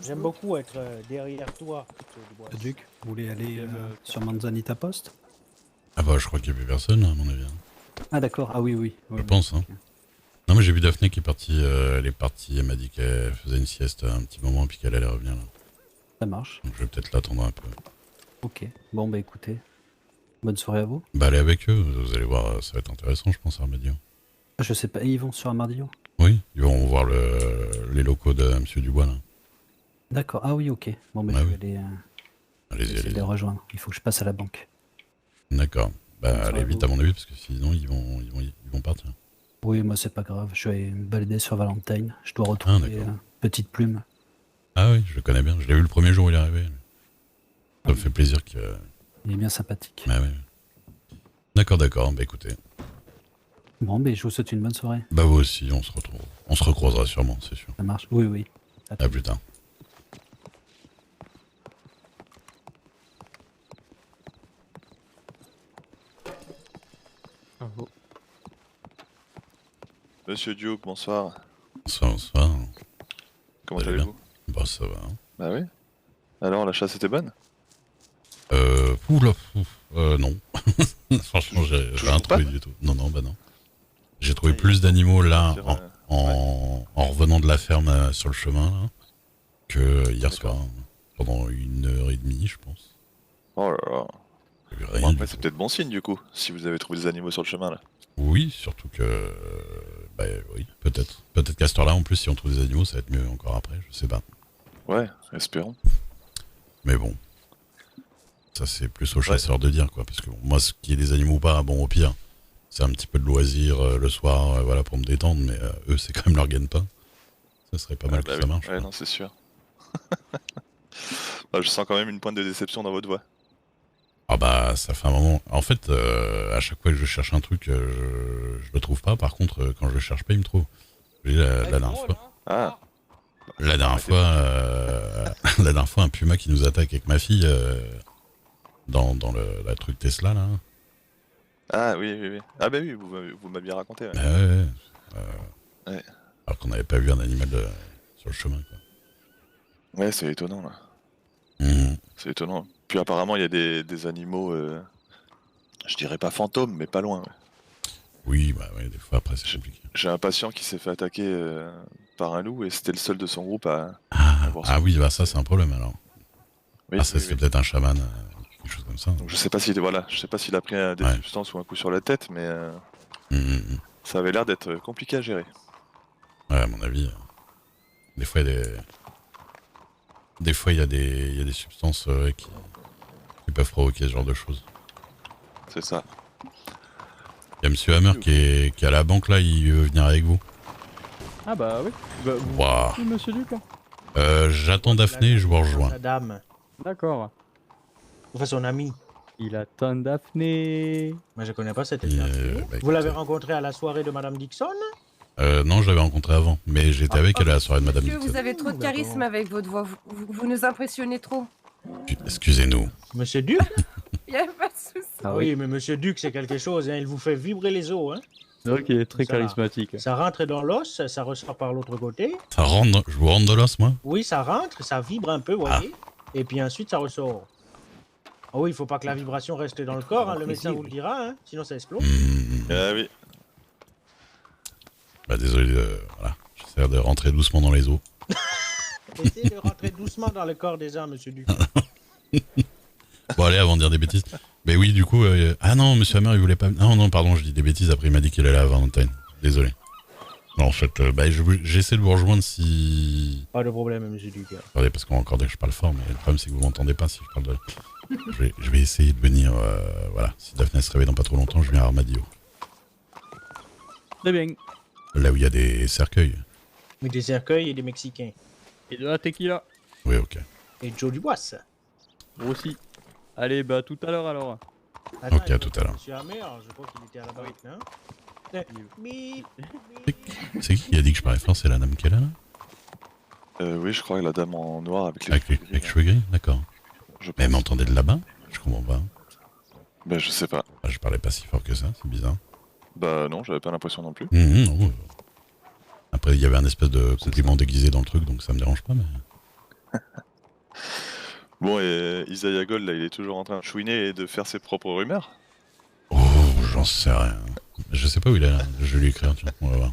Speaker 10: J'aime beaucoup être derrière toi, Joe Dubois.
Speaker 3: Duc, vous voulez aller sur Manzanita Post?
Speaker 2: Ah bah je crois qu'il n'y a plus personne à mon avis.
Speaker 3: Ah d'accord, ah oui, oui.
Speaker 2: Je pense. Hein. Non mais j'ai vu Daphné qui est partie, elle est partie, elle m'a dit qu'elle faisait une sieste un petit moment puis qu'elle allait revenir là.
Speaker 3: Ça marche.
Speaker 2: Donc je vais peut-être l'attendre un peu.
Speaker 3: Ok. Bon bah écoutez, bonne soirée à vous.
Speaker 2: Bah allez avec eux, vous allez voir, ça va être intéressant je pense à Armadillo.
Speaker 3: Je sais pas, ils vont sur Armadillo?
Speaker 2: Oui, ils vont voir les locaux de Monsieur Dubois là.
Speaker 3: D'accord, ah oui, ok. Bon bah
Speaker 2: Ah
Speaker 3: je
Speaker 2: oui.
Speaker 3: vais aller
Speaker 2: Allez-y,
Speaker 3: essayer de les
Speaker 2: allez-y.
Speaker 3: rejoindre. Il faut que je passe à la banque.
Speaker 2: D'accord. Bah
Speaker 3: Bonne soirée
Speaker 2: allez
Speaker 3: à
Speaker 2: vite
Speaker 3: vous.
Speaker 2: à mon avis parce que sinon ils vont partir.
Speaker 3: Oui, moi c'est pas grave, je vais me balader sur Valentine. Je dois retrouver
Speaker 2: d'accord.
Speaker 3: Petite Plume.
Speaker 2: Ah oui, je le connais bien. Je l'ai vu le premier jour où il est arrivé. Ça me fait plaisir que.
Speaker 3: Il est bien sympathique.
Speaker 2: Bah oui. D'accord, d'accord. Bah écoutez.
Speaker 3: Bon, ben je vous souhaite une bonne soirée.
Speaker 2: Bah vous aussi, on se retrouve. On se recroisera sûrement, c'est sûr.
Speaker 3: Ça marche. Oui, oui.
Speaker 2: À plus tard.
Speaker 12: Monsieur Duke, bonsoir.
Speaker 2: Bonsoir, bonsoir.
Speaker 12: Comment
Speaker 2: Vous allez
Speaker 12: allez-vous?
Speaker 2: Bah ça va.
Speaker 12: Bah oui. Alors, la chasse était bonne?
Speaker 2: Oula, non. Franchement, j'ai
Speaker 12: Toujours
Speaker 2: rien
Speaker 12: pas
Speaker 2: trouvé du tout. Non, non, bah non. J'ai trouvé plus d'animaux là, en revenant de la ferme sur le chemin, là, que hier soir, pendant 1h30, je pense.
Speaker 12: Oh là là.
Speaker 2: J'ai vu
Speaker 12: Bon,
Speaker 2: rien du
Speaker 12: après,
Speaker 2: tout.
Speaker 12: c'est peut-être bon signe du coup, si vous avez trouvé des animaux sur le chemin là.
Speaker 2: Oui, surtout que. Bah oui, peut-être. Peut-être qu'à cette heure-là, en plus, si on trouve des animaux, ça va être mieux encore après, je sais pas.
Speaker 12: Ouais, espérons.
Speaker 2: Mais bon. Ça, c'est plus aux chasseurs de dire, quoi. Parce que bon, moi, ce qui est des animaux ou pas, bon, au pire, c'est un petit peu de loisir le soir, voilà, pour me détendre, mais eux, c'est quand même leur gagne-pain. Ça serait pas mal
Speaker 12: Ah, bah
Speaker 2: que ça
Speaker 12: oui.
Speaker 2: marche.
Speaker 12: Ouais, non, c'est sûr. Bah, je sens quand même une pointe de déception dans votre voix.
Speaker 2: Ah bah, ça fait un moment. En fait, à chaque fois que je cherche un truc, je le trouve pas. Par contre, quand je le cherche pas, il me trouve. La dernière fois.
Speaker 12: Ah.
Speaker 2: La dernière fois, la dernière fois, un puma qui nous attaque avec ma fille dans la truc Tesla là.
Speaker 12: Ah oui, oui, oui. Ah bah oui, vous m'aviez raconté. Ouais.
Speaker 2: Ah ouais.
Speaker 12: Ouais.
Speaker 2: Alors qu'on n'avait pas vu un animal sur le chemin. Quoi.
Speaker 12: Ouais, c'est étonnant là.
Speaker 2: Mhm.
Speaker 12: C'est étonnant. Puis apparemment, il y a des animaux, je dirais pas fantômes, mais pas loin. Ouais.
Speaker 2: Oui, bah ouais, des fois après c'est compliqué.
Speaker 12: J'ai un patient qui s'est fait attaquer par un loup et c'était le seul de son groupe à voir ça.
Speaker 2: Ah oui, bah ça c'est un problème alors.
Speaker 12: Oui,
Speaker 2: ah ça
Speaker 12: oui,
Speaker 2: c'est
Speaker 12: oui.
Speaker 2: peut-être un chaman, quelque chose comme ça.
Speaker 12: Donc, je sais pas s'il a pris des substances ou un coup sur la tête, mais ça avait l'air d'être compliqué à gérer.
Speaker 2: Ouais, à mon avis. Des fois, il y a des substances qui peuvent provoquer ce genre de choses.
Speaker 12: C'est ça.
Speaker 2: Il y a Monsieur Hammer qui est à la banque là, il veut venir avec vous.
Speaker 7: Ah bah oui. Bah, vous
Speaker 2: Waouh.
Speaker 7: oui, Monsieur Duc hein.
Speaker 2: J'attends Daphné et je vous rejoins.
Speaker 10: La dame.
Speaker 7: D'accord.
Speaker 10: Enfin, son ami.
Speaker 7: Il attend Daphné.
Speaker 10: Moi, je connais pas cette identité. Vous l'avez rencontré à la soirée de Madame Dixon?
Speaker 2: Non, je l'avais rencontré avant, mais j'étais avec elle à la soirée de Madame
Speaker 15: Monsieur,
Speaker 2: Dixon.
Speaker 15: vous avez trop de charisme avec votre voix. Vous nous impressionnez trop.
Speaker 2: Excusez-nous.
Speaker 10: Monsieur Duc?
Speaker 15: Il a pas de souci.
Speaker 10: Ah oui, mais Monsieur Duc, c'est quelque chose, hein. Il vous fait vibrer les os, hein.
Speaker 7: C'est vrai qu'il est très
Speaker 10: Ça-
Speaker 7: charismatique.
Speaker 10: Ça rentre dans l'os, ça ressort par l'autre côté.
Speaker 2: Ça rentre, je vous rentre de l'os, moi?
Speaker 10: Oui, ça rentre, ça vibre un peu, vous voyez. Et puis ensuite, ça ressort. Ah oui, il faut pas que la vibration reste dans le corps, hein. Le médecin vous le dira, hein. Sinon ça explose.
Speaker 12: Ah oui.
Speaker 2: Bah désolé, voilà. J'essaie de rentrer doucement dans les os.
Speaker 10: Essayez de rentrer doucement dans le corps des gens, Monsieur Duc.
Speaker 2: Bon allez, avant de dire des bêtises. Mais oui, du coup... Ah non, Monsieur Hammer, il voulait pas... Non, pardon, je dis des bêtises, après il m'a dit qu'il allait à Valentine. Désolé. Non, en fait, j'essaie de vous rejoindre si...
Speaker 10: Pas de problème, Monsieur Duc.
Speaker 2: Attendez, parce qu'on va encore dire que je parle fort, mais le problème c'est que vous m'entendez pas si je parle de... je vais essayer de venir... voilà, si Daphné se réveille dans pas trop longtemps, je viens à Armadillo.
Speaker 7: Très bien.
Speaker 2: Là où il y a des cercueils.
Speaker 10: Mais des cercueils et des Mexicains.
Speaker 7: Et de la tequila.
Speaker 2: Oui, ok.
Speaker 10: Et Joe Dubois.
Speaker 7: Moi aussi. Allez, bah tout à l'heure alors.
Speaker 10: Attends,
Speaker 2: Ok, à tout à l'heure.
Speaker 10: Monsieur Hammer, je crois qu'il était à la barre, non? Bip.
Speaker 2: C'est qui a dit que je parlais fort? C'est la dame qui est là, là?
Speaker 12: Oui, je crois que la dame en noir avec les
Speaker 2: Avec les cheveux gris, d'accord.
Speaker 12: Je
Speaker 2: Mais elle m'entendait de là-bas? Je comprends pas.
Speaker 12: Bah, je sais pas.
Speaker 2: Je parlais pas si fort que ça, c'est bizarre.
Speaker 12: Bah, non, j'avais pas l'impression non plus.
Speaker 2: Non. Après, il y avait un espèce de compliment déguisé dans le truc, donc ça me dérange pas, mais...
Speaker 12: Bon, et Isaiah Gold, là, il est toujours en train de chouiner et de faire ses propres rumeurs?
Speaker 2: Oh, j'en sais rien. Je sais pas où il est, là. Je vais lui écrire, tiens, on va voir.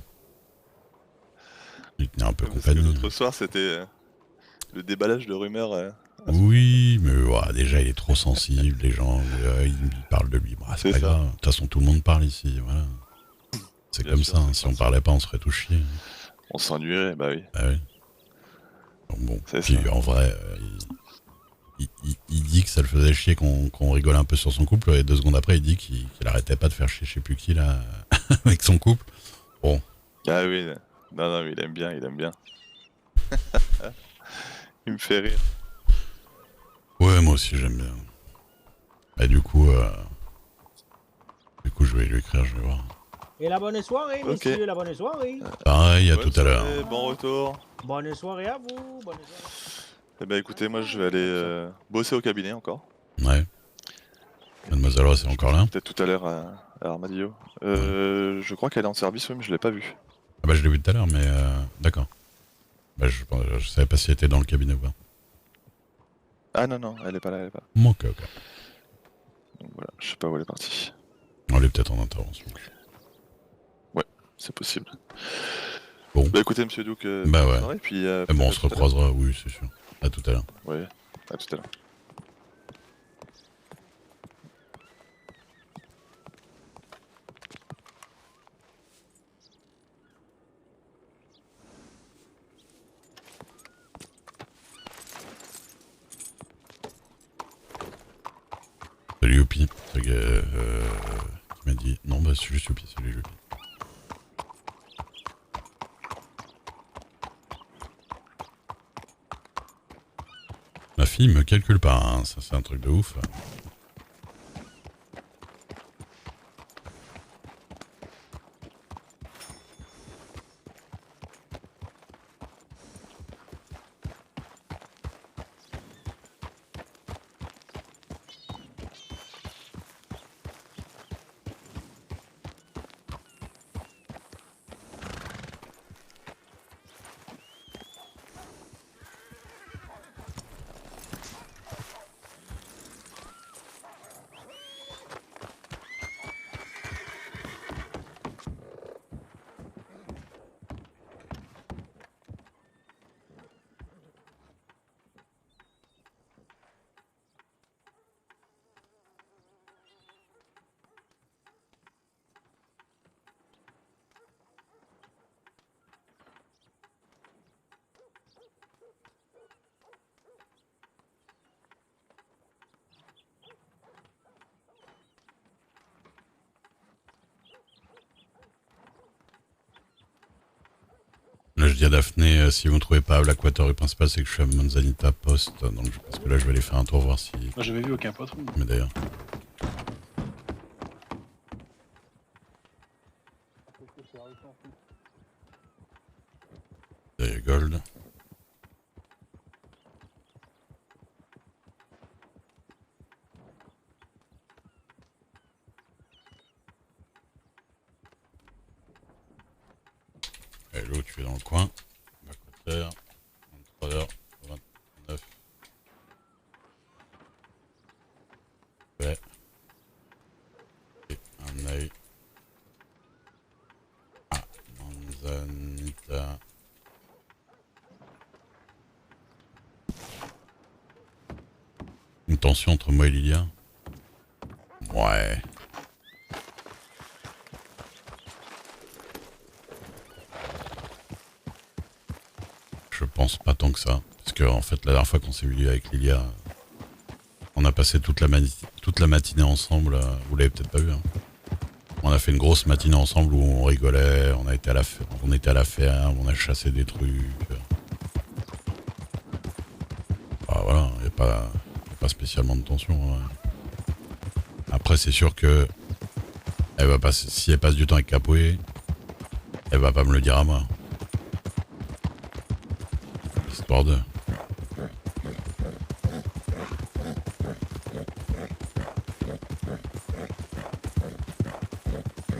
Speaker 2: Il tenait un peu
Speaker 12: Parce que
Speaker 2: compagnie.
Speaker 12: l'autre soir, c'était le déballage de rumeurs.
Speaker 2: Oui, mais ouais, déjà, il est trop sensible, les gens, ils parlent de lui. Bah, c'est pas grave. De toute façon, tout le monde parle ici, voilà. C'est
Speaker 12: Bien
Speaker 2: comme
Speaker 12: sûr,
Speaker 2: ça, hein. Si on parlait pas, on serait tout chier.
Speaker 12: On s'ennuierait, bah oui.
Speaker 2: Ah oui. Donc bon,
Speaker 12: C'est
Speaker 2: puis
Speaker 12: ça.
Speaker 2: en vrai, il dit que ça le faisait chier qu'on rigole un peu sur son couple, et 2 secondes après, il dit qu'il arrêtait pas de faire chier je sais plus qui, là, avec son couple. Bon.
Speaker 12: Ah oui, non, mais il aime bien. Il me fait rire.
Speaker 2: Ouais, moi aussi, j'aime bien. Et du coup, je vais lui écrire, je vais voir.
Speaker 10: Et la bonne soirée,
Speaker 12: Ok.
Speaker 10: messieurs, la bonne soirée.
Speaker 2: Pareil, à
Speaker 12: Bonne
Speaker 2: tout à l'heure.
Speaker 12: soirée, Bon retour.
Speaker 10: Bonne soirée à vous. Bonne soirée.
Speaker 12: Eh ben écoutez, moi je vais aller bosser au cabinet encore.
Speaker 2: Ouais. Mademoiselle Ross est encore là?
Speaker 12: Peut-être tout à l'heure à Armadillo. Je crois qu'elle est en service, oui, mais je l'ai pas vue.
Speaker 2: Ah bah je l'ai vu tout à l'heure, mais d'accord. Bah je savais pas si elle était dans le cabinet ou pas.
Speaker 12: Ah non, elle est pas là,
Speaker 2: Ok.
Speaker 12: Donc voilà, je sais pas où elle est partie.
Speaker 2: Elle est peut-être en intervention.
Speaker 12: Ouais, c'est possible.
Speaker 2: Bon.
Speaker 12: Bah écoutez, monsieur Duke,
Speaker 2: Bah
Speaker 12: bonne
Speaker 2: ouais.
Speaker 12: soirée, puis,
Speaker 2: Bon, on
Speaker 12: peut-être
Speaker 2: se
Speaker 12: tout à l'heure.
Speaker 2: recroisera, oui, c'est sûr. À tout à l'heure.
Speaker 12: Ouais, à tout à l'heure.
Speaker 2: Salut Youpi. Qui m'a dit... Non, bah c'est juste Youpi, salut Youpi. Ma fille me calcule pas, hein. Ça c'est un truc de ouf. Là, je dis à Daphné, si vous ne trouvez pas l'Aquator rue principale, c'est que je suis à Manzanita Post. Donc, parce que là, je vais aller faire un tour voir si...
Speaker 16: Moi, j'avais vu aucun patron.
Speaker 2: Mais d'ailleurs... suis dans le coin. Blackwater, 23h29. Ouais. Et un œil. Ah, Manzanita. Une tension entre moi et Lilia. Ouais. Je pense pas tant que ça. Parce que en fait la dernière fois qu'on s'est vu avec Lilia, on a passé toute la matinée ensemble. Vous l'avez peut-être pas vu. Hein. On a fait une grosse matinée ensemble où on rigolait, on était à la ferme, on a chassé des trucs. Bah voilà, il n'y a pas spécialement de tension. Hein. Après c'est sûr que elle va pas, si elle passe du temps avec Capoué, elle va pas me le dire à moi. Histoire de...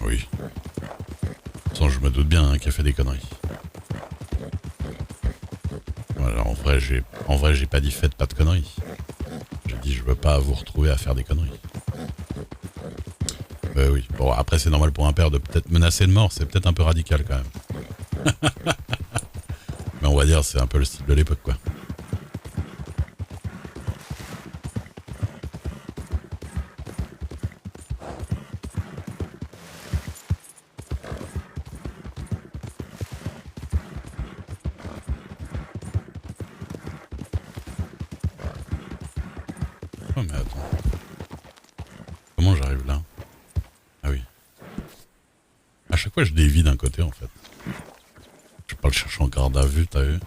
Speaker 2: Oui. Sans je me doute bien hein, qu'elle fait des conneries. Voilà, en vrai j'ai pas dit faites pas de conneries. J'ai dit je veux pas vous retrouver à faire des conneries. Oui. Bon après c'est normal pour un père de peut-être menacer de mort, c'est peut-être un peu radical quand même. Mais on va dire c'est un peu le style de l'époque quoi. Oh mais attends. Comment j'arrive là? Ah oui. À chaque fois je dévie d'un côté en fait. Je vais pas le chercher en garde à vue, t'as vu?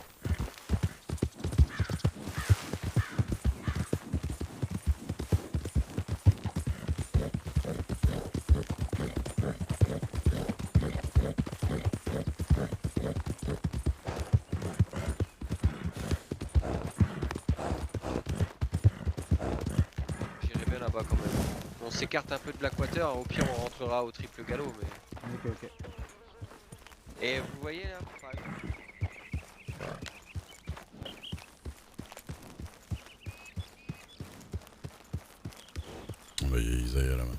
Speaker 16: J'irai bien là-bas quand même. On s'écarte un peu de Blackwater, au pire on rentrera au triple galop mais...
Speaker 7: Ok.
Speaker 16: Et vous voyez là, par exemple...
Speaker 2: On va y aller Isaïe à la main.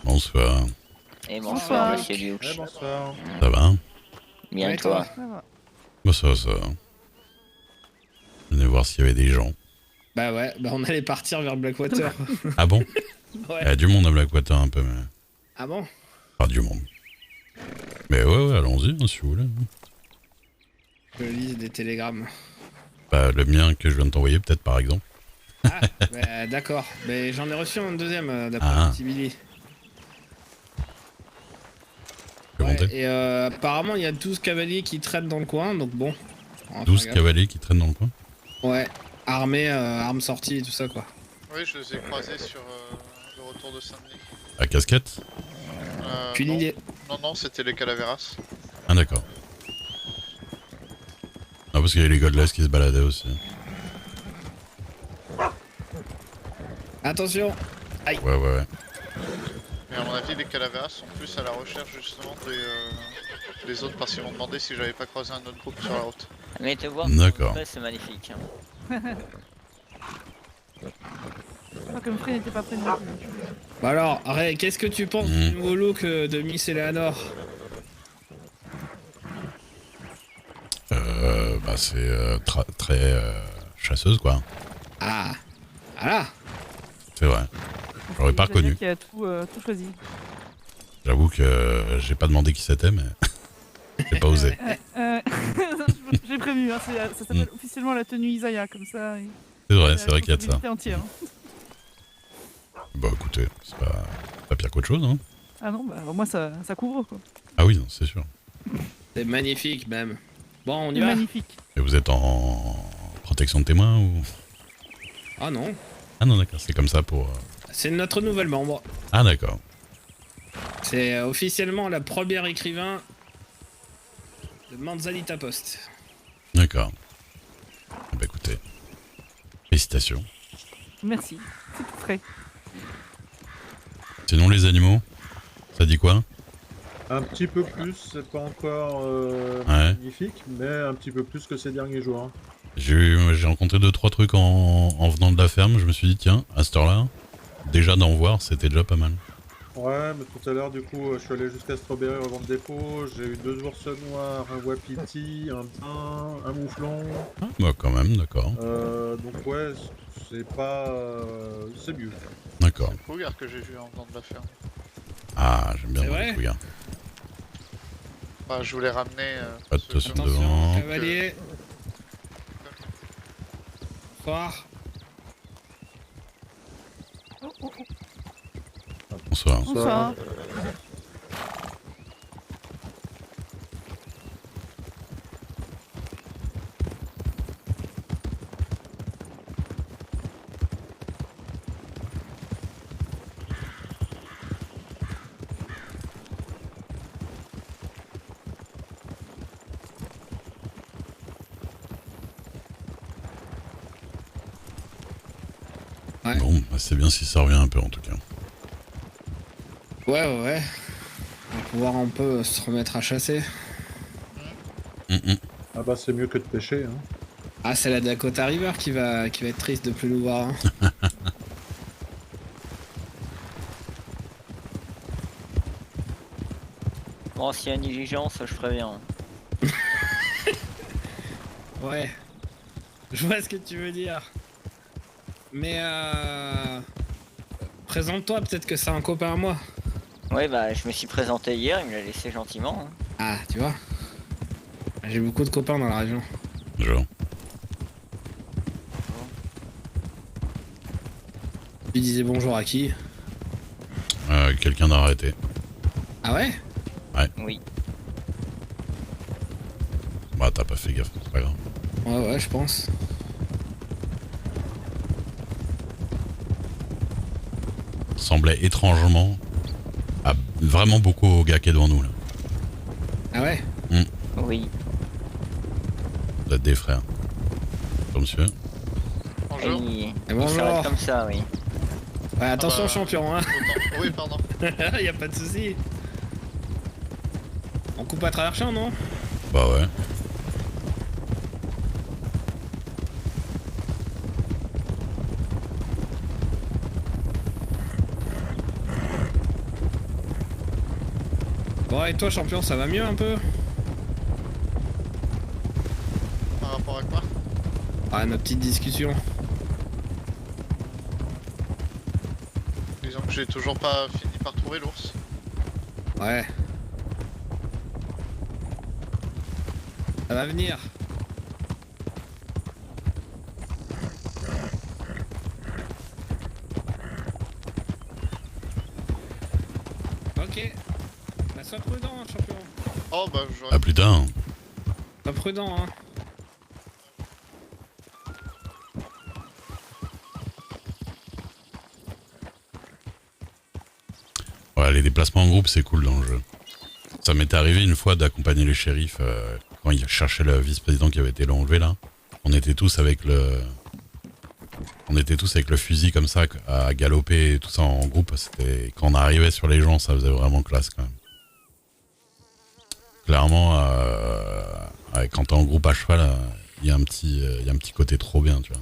Speaker 2: Bonsoir.
Speaker 17: Et bonsoir, monsieur Duke.
Speaker 10: Bonsoir.
Speaker 2: Ça va?
Speaker 17: Bien, et toi?
Speaker 2: Moi ça va. Je venais voir s'il y avait des gens.
Speaker 18: Bah ouais, bah on allait partir vers Blackwater.
Speaker 2: Ah bon?
Speaker 18: Ouais.
Speaker 2: Il y a du monde à Blackwater un peu mais...
Speaker 18: Ah bon?
Speaker 2: Pas du monde. Mais ouais, allons-y hein, si vous voulez.
Speaker 18: Je lis des télégrammes.
Speaker 2: Bah le mien que je viens de t'envoyer peut-être par exemple.
Speaker 18: Ah, bah d'accord. Mais j'en ai reçu un deuxième d'après
Speaker 2: Ah.
Speaker 18: petit Billy.
Speaker 2: Ouais,
Speaker 18: et apparemment il y a 12 cavaliers qui traînent dans le coin, donc bon.
Speaker 2: 12 cavaliers qui traînent dans le coin?
Speaker 18: Ouais, armés, armes sorties et tout ça quoi.
Speaker 8: Oui, je les ai croisés sur le retour de Saint-Denis.
Speaker 2: À casquette?
Speaker 18: Aucune idée.
Speaker 8: Non, c'était les Calaveras.
Speaker 2: Ah d'accord. Ah parce qu'il y a les Godless qui se baladaient aussi.
Speaker 18: Attention. Aïe.
Speaker 2: Ouais.
Speaker 8: Mais à mon avis, les Calaveras sont plus à la recherche justement des autres parce qu'ils m'ont demandé si j'avais pas croisé un autre groupe sur la route.
Speaker 17: Mais te voir,
Speaker 2: D'accord.
Speaker 17: c'est magnifique.
Speaker 6: Comme Free n'était pas prêt.
Speaker 18: Bah alors, Ray, qu'est-ce que tu penses du nouveau look de Miss Eleanor?
Speaker 2: Bah c'est très chasseuse quoi.
Speaker 18: Ah. Voilà.
Speaker 2: C'est vrai. J'aurais pas reconnu.
Speaker 6: Qui a tout choisi.
Speaker 2: J'avoue que j'ai pas demandé qui c'était mais j'ai pas osé.
Speaker 6: J'ai prévu, hein, ça s'appelle officiellement la tenue Isaiah comme ça.
Speaker 2: C'est vrai qu'il y a de ça.
Speaker 6: Entière, hein.
Speaker 2: Bah écoutez, c'est pas pire qu'autre chose hein.
Speaker 6: Ah non, bah au moins ça couvre quoi.
Speaker 2: Ah oui, non, c'est sûr.
Speaker 18: C'est magnifique même. Bon, on y
Speaker 6: C'est
Speaker 18: va.
Speaker 6: magnifique.
Speaker 2: Et vous êtes en protection de témoins ou...
Speaker 18: Ah non.
Speaker 2: Ah non d'accord, c'est comme ça pour...
Speaker 18: C'est notre nouvel membre.
Speaker 2: Ah d'accord.
Speaker 18: C'est officiellement la première écrivain de Manzanita Post.
Speaker 2: D'accord. Bah écoutez, félicitations.
Speaker 6: Merci, c'est tout frais.
Speaker 2: Sinon les animaux, ça dit quoi?
Speaker 19: Un petit peu plus, c'est pas encore magnifique, mais un petit peu plus que ces derniers jours. Hein.
Speaker 2: J'ai rencontré 2-3 trucs en venant de la ferme, je me suis dit tiens, à cette heure-là, déjà d'en voir, c'était déjà pas mal.
Speaker 19: Ouais, mais tout à l'heure, du coup, je suis allé jusqu'à Strawberry revendre des pots, j'ai eu 2 ours noirs, un wapiti, un daim, un mouflon.
Speaker 2: Ah, bah quand même, d'accord.
Speaker 19: Donc ouais, c'est pas... c'est mieux.
Speaker 2: D'accord.
Speaker 8: C'est le cougar que j'ai vu en venant de la ferme.
Speaker 2: Ah, j'aime bien voir les couillard.
Speaker 8: Bah, je voulais ramener...
Speaker 2: Pas de toast devant.
Speaker 18: Cavalier. Bonsoir.
Speaker 2: Bonsoir.
Speaker 6: Bonsoir.
Speaker 2: Bon, bah, c'est bien si ça revient un peu en tout cas.
Speaker 18: Ouais. On va pouvoir un peu se remettre à chasser.
Speaker 19: Ah bah c'est mieux que de pêcher. Hein.
Speaker 18: Ah, c'est la Dakota River qui va être triste de plus nous voir. Hein.
Speaker 17: Bon, s'il y a une diligence, je préviens.
Speaker 18: Ouais. Je vois ce que tu veux dire. Mais présente-toi, peut-être que c'est un copain à moi.
Speaker 17: Ouais, bah je me suis présenté hier, il me l'a laissé gentiment. Hein.
Speaker 18: Ah, tu vois. J'ai beaucoup de copains dans la région.
Speaker 2: Genre.
Speaker 18: Tu disais bonjour à qui?
Speaker 2: Quelqu'un d'a arrêté.
Speaker 18: Ah ouais?
Speaker 2: Ouais.
Speaker 17: Oui.
Speaker 2: Bah t'as pas fait gaffe, c'est pas grave.
Speaker 18: Ouais, je pense.
Speaker 2: Semblait étrangement à vraiment beaucoup au gars qui est devant nous là.
Speaker 18: Ah ouais?
Speaker 17: Oui.
Speaker 2: Vous êtes des frères. Bonjour monsieur.
Speaker 17: Bonjour.
Speaker 18: Et
Speaker 17: Il
Speaker 18: bonjour.
Speaker 17: s'arrête comme ça, oui.
Speaker 18: Ouais, attention champion, hein.
Speaker 8: Oui, pardon.
Speaker 18: Y a pas de souci. On coupe à travers champ, non?
Speaker 2: Bah ouais.
Speaker 18: Bon, et toi champion, ça va mieux un peu?
Speaker 8: Par rapport à quoi?
Speaker 18: Ah, notre petite discussion.
Speaker 8: Disons que j'ai toujours pas fini par trouver l'ours.
Speaker 18: Ouais. Ça va venir. Ok. Bah sois prudent, hein, champion.
Speaker 8: Oh bah j'aurais...
Speaker 2: À plus tard.
Speaker 18: Sois prudent, hein.
Speaker 2: Ouais, les déplacements en groupe c'est cool dans le jeu. Ça m'était arrivé une fois d'accompagner les shérifs quand ils cherchaient le vice-président qui avait été enlevé là. On était tous avec le fusil comme ça à galoper et tout ça en groupe. C'était quand on arrivait sur les gens, ça faisait vraiment classe quand même. Clairement, quand t'es en groupe à cheval, il y a un petit côté trop bien, tu vois.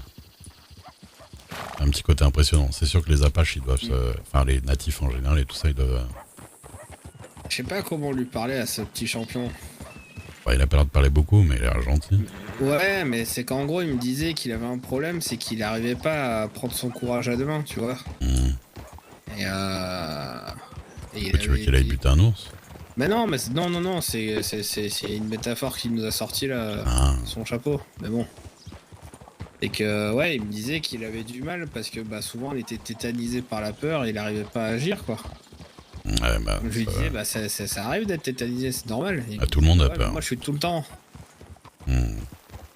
Speaker 2: Un petit côté impressionnant. C'est sûr que les Apaches, ils doivent enfin les natifs en général et tout ça, ils doivent...
Speaker 18: Je sais pas comment lui parler à ce petit champion.
Speaker 2: Bah, il a pas l'air de parler beaucoup, mais il a l'air gentil.
Speaker 18: Ouais, mais c'est qu'en gros, il me disait qu'il avait un problème, c'est qu'il arrivait pas à prendre son courage à deux mains, tu vois. Et
Speaker 2: tu veux qu'il aille buter un ours?
Speaker 18: Mais non, non, c'est une métaphore qu'il nous a sorti là, son chapeau. Mais bon. Et que, ouais, il me disait qu'il avait du mal parce que bah, souvent il était tétanisé par la peur et il arrivait pas à agir, quoi.
Speaker 2: Ouais, bah,
Speaker 18: je lui disais, bah ça arrive d'être tétanisé, c'est normal.
Speaker 2: Tout le monde a peur.
Speaker 18: Moi je suis tout le temps. Ah,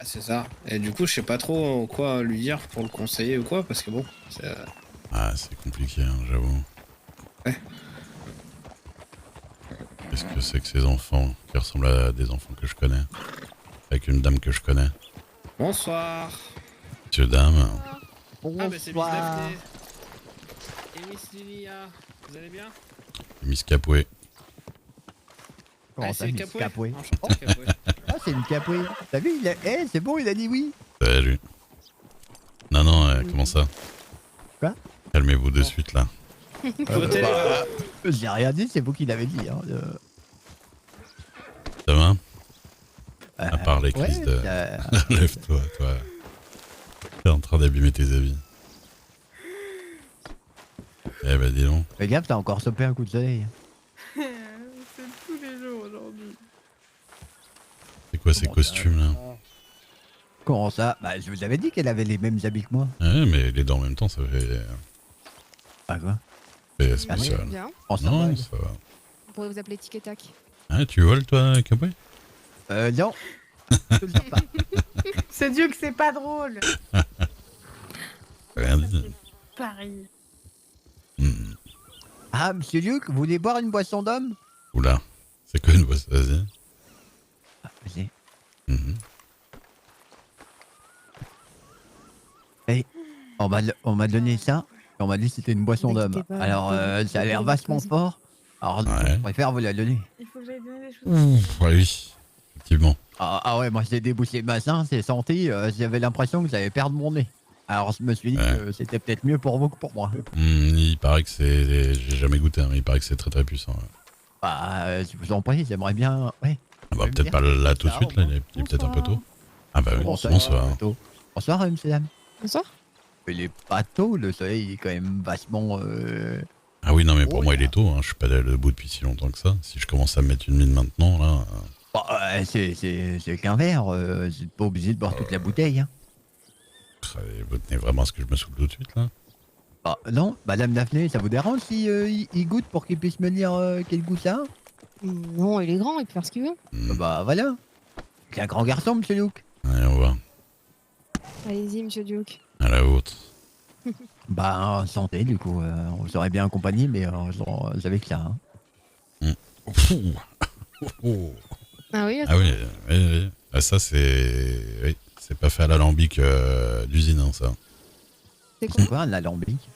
Speaker 18: c'est ça. Et du coup, je sais pas trop quoi lui dire pour le conseiller ou quoi, parce que bon.
Speaker 2: Ah, c'est compliqué, hein, j'avoue.
Speaker 18: Ouais.
Speaker 2: Qu'est-ce que c'est que ces enfants qui ressemblent à des enfants que je connais? Avec une dame que je connais.
Speaker 18: Bonsoir.
Speaker 2: Monsieur, dame.
Speaker 18: Ah bah c'est Miss Daphné. Et Miss Lilia, vous allez bien?
Speaker 2: Miss Capoué.
Speaker 18: Ah, c'est
Speaker 20: Miss
Speaker 18: Capoué.
Speaker 20: Capoué.
Speaker 18: Enchanté, Capoué.
Speaker 20: Ah, c'est une Capoué. T'as vu, c'est bon, il a dit oui.
Speaker 2: Salut. Non, comment ça?
Speaker 20: Quoi?
Speaker 2: Calmez-vous de suite là.
Speaker 20: J'ai rien dit, c'est vous qui l'avez dit. Hein.
Speaker 2: Ça va? À part les crises
Speaker 20: ouais,
Speaker 2: de... Lève-toi, toi. T'es en train d'abîmer tes habits. Eh ben dis donc.
Speaker 20: Fais gaffe, t'as encore chopé un coup de soleil.
Speaker 6: C'est tous les jours aujourd'hui.
Speaker 2: C'est quoi ces costumes là?
Speaker 20: Comment ça? Bah, je vous avais dit qu'elle avait les mêmes habits que moi.
Speaker 2: Ouais, mais les deux en même temps, ça fait...
Speaker 20: Ah quoi?
Speaker 2: C'est spécial.
Speaker 21: Bien.
Speaker 2: Non, ça va.
Speaker 21: On pourrait vous appeler Tic et Tac.
Speaker 2: Ah, tu voles toi, Capoué?
Speaker 20: Non.
Speaker 6: C'est Dieu que c'est pas drôle.
Speaker 2: Rien dit.
Speaker 6: Pareil.
Speaker 20: Ah, monsieur Luc, vous voulez boire une boisson d'homme?
Speaker 2: Oula, c'est quoi une boisson? Vas-y.
Speaker 20: Ah, vas-y. Hey, on m'a donné ça, et on m'a dit que c'était une boisson d'homme. Alors, ça a l'air vachement fort. Alors, je préfère vous la donner.
Speaker 6: Il faut que j'aille donner des choses.
Speaker 2: Oui, effectivement.
Speaker 20: Ah ouais, moi j'ai débouché le bassin, c'est senti, j'avais l'impression que j'allais perdre mon nez. Alors je me suis dit que c'était peut-être mieux pour vous que pour moi.
Speaker 2: Il paraît que c'est... J'ai jamais goûté, hein. Il paraît que c'est très très puissant. Ouais.
Speaker 20: Bah, je vous en prie, j'aimerais bien... Ouais.
Speaker 2: Ah bah peut-être pas là tout de suite, là, il est peut-être un peu tôt. Ah bah oui, bonsoir.
Speaker 20: Bonsoir, monsieur dame.
Speaker 21: Bonsoir.
Speaker 20: Il est pas tôt, le soleil est quand même vachement...
Speaker 2: Ah oui, non mais pour moi il est tôt, hein. Je suis pas debout depuis si longtemps que ça. Si je commence à me mettre une mine maintenant, là...
Speaker 20: c'est qu'un verre, vous n'êtes pas obligé de boire toute la bouteille. Hein.
Speaker 2: Vous tenez vraiment à ce que je me saoule tout de suite là?
Speaker 20: Ah non, madame Daphné, ça vous dérange si il goûte pour qu'il puisse me dire quel goût ça a?
Speaker 21: Non, il est grand, il peut faire ce qu'il veut.
Speaker 20: Bah voilà. C'est un grand garçon, monsieur Luke.
Speaker 2: Allez, on va.
Speaker 21: Allez-y, monsieur Duke.
Speaker 2: À la haute.
Speaker 20: Bah, santé, du coup. On serait bien accompagné, mais vous savez que ça. Hein.
Speaker 21: Ah oui,
Speaker 2: ah oui, oui. Ah, ça c'est... Oui, c'est pas fait à l'alambic d'usine, hein, ça.
Speaker 20: C'est quoi un alambic?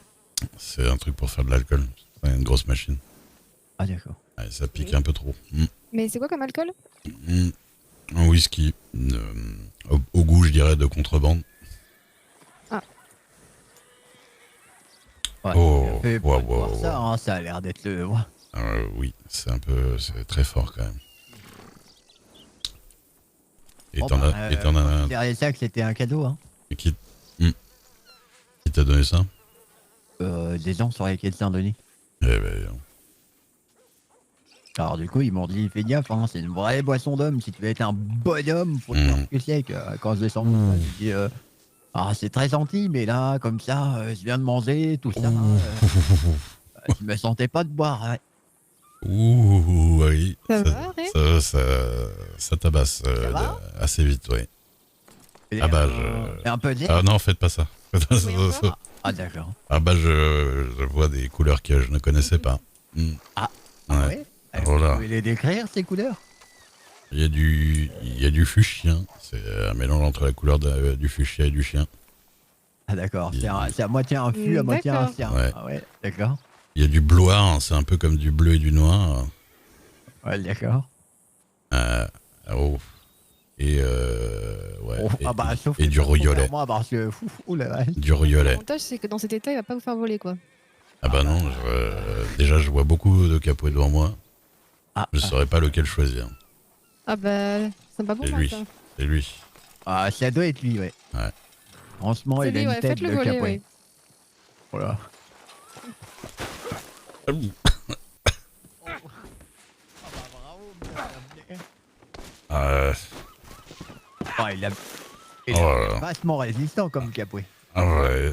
Speaker 2: C'est un truc pour faire de l'alcool. C'est une grosse machine.
Speaker 20: Ah d'accord.
Speaker 2: Ouais, ça pique un peu trop.
Speaker 21: Mais c'est quoi comme alcool?
Speaker 2: Un whisky. Au goût, je dirais, de contrebande.
Speaker 21: Ah.
Speaker 20: Ouais,
Speaker 2: Wow.
Speaker 20: Ça, hein, ça a l'air d'être le...
Speaker 2: Oui, c'est un peu... C'est très fort quand même. Et
Speaker 20: Bon,
Speaker 2: t'en as...
Speaker 20: derrière ça que c'était un cadeau, hein.
Speaker 2: Et qui t'a donné ça?
Speaker 20: Des gens sur lesquels Saint-Denis.
Speaker 2: Eh ben...
Speaker 20: Alors du coup, ils m'ont dit, fais gaffe, hein, c'est une vraie boisson d'homme. Si tu veux être un bonhomme, faut savoir ce que c'est. Quand je descends, je dis, c'est très gentil, mais là, comme ça, je viens de manger, tout ça. Je me sentais pas de boire. Ouais.
Speaker 2: Ouh, oui.
Speaker 21: Ça va,
Speaker 2: tabasse assez vite, oui. Ah bah,
Speaker 20: un peu dur.
Speaker 2: Ah non, faites pas ça.
Speaker 20: Ah d'accord.
Speaker 2: Ah bah, je vois des couleurs que je ne connaissais pas.
Speaker 20: Ah ouais.
Speaker 2: Voilà.
Speaker 20: Vous pouvez les décrire, ces couleurs?
Speaker 2: Il y a du fuchsia. C'est un mélange entre la couleur du fuchsia et du chien.
Speaker 20: Ah d'accord, c'est à moitié un fût, à moitié un chien.
Speaker 2: Ouais.
Speaker 20: Ah ouais, d'accord.
Speaker 2: Il y a du blois, c'est un peu comme du bleu et du noir.
Speaker 20: Ouais, d'accord.
Speaker 2: Et du riolet.
Speaker 20: Parce que,
Speaker 2: du riolet.
Speaker 21: L'avantage, c'est que dans cet état, il va pas vous faire voler, quoi.
Speaker 2: Ah bah non, déjà je vois beaucoup de Capoué devant moi. Je saurais pas lequel choisir.
Speaker 21: Ah bah, c'est pas bon,
Speaker 2: C'est lui.
Speaker 21: ça.
Speaker 2: C'est lui.
Speaker 20: Ah, ça doit être lui, ouais. Franchement, il a une tête de Capoué.
Speaker 21: Ouais.
Speaker 20: Voilà. Il est vachement résistant comme Capoué.
Speaker 2: Ah ouais.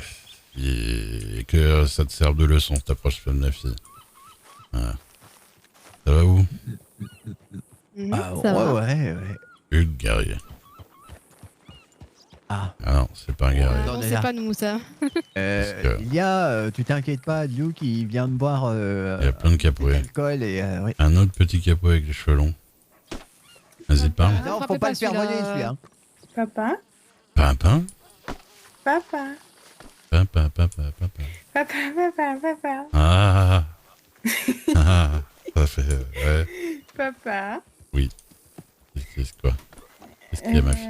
Speaker 2: Et que ça te serve de leçon, t'approches de ma fille. Voilà. Ça va où?
Speaker 21: Ça va.
Speaker 20: Ouais.
Speaker 2: Hugues guerrier.
Speaker 20: Ah.
Speaker 2: Ah non, c'est pas un guerrier.
Speaker 21: Non, c'est pas nous, ça.
Speaker 20: Il y a, tu t'inquiètes pas, Duke, qui vient de boire.
Speaker 2: Il y a plein de capots.
Speaker 20: Alcool et. Oui.
Speaker 2: Un autre petit capot avec les cheveux longs. Vas-y, parle.
Speaker 20: Non, faut pas le faire voler celui-là.
Speaker 1: Papa.
Speaker 2: Papa.
Speaker 1: Papa.
Speaker 2: Papa, papa, papa.
Speaker 1: Papa, papa, papa.
Speaker 2: Ah. Ah. Ça fait. Ouais.
Speaker 1: Papa.
Speaker 2: Oui. Qu'est-ce quoi? Qu'est-ce qu'il y a, ma fille?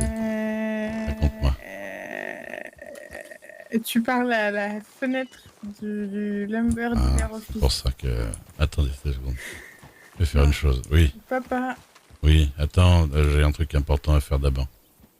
Speaker 2: Raconte-moi.
Speaker 1: Tu parles à la fenêtre du Lumber Dealer Office.
Speaker 2: C'est pour ça que. Attendez 2 secondes. Je vais faire une chose. Oui.
Speaker 1: Papa.
Speaker 2: Oui, attends, j'ai un truc important à faire d'abord.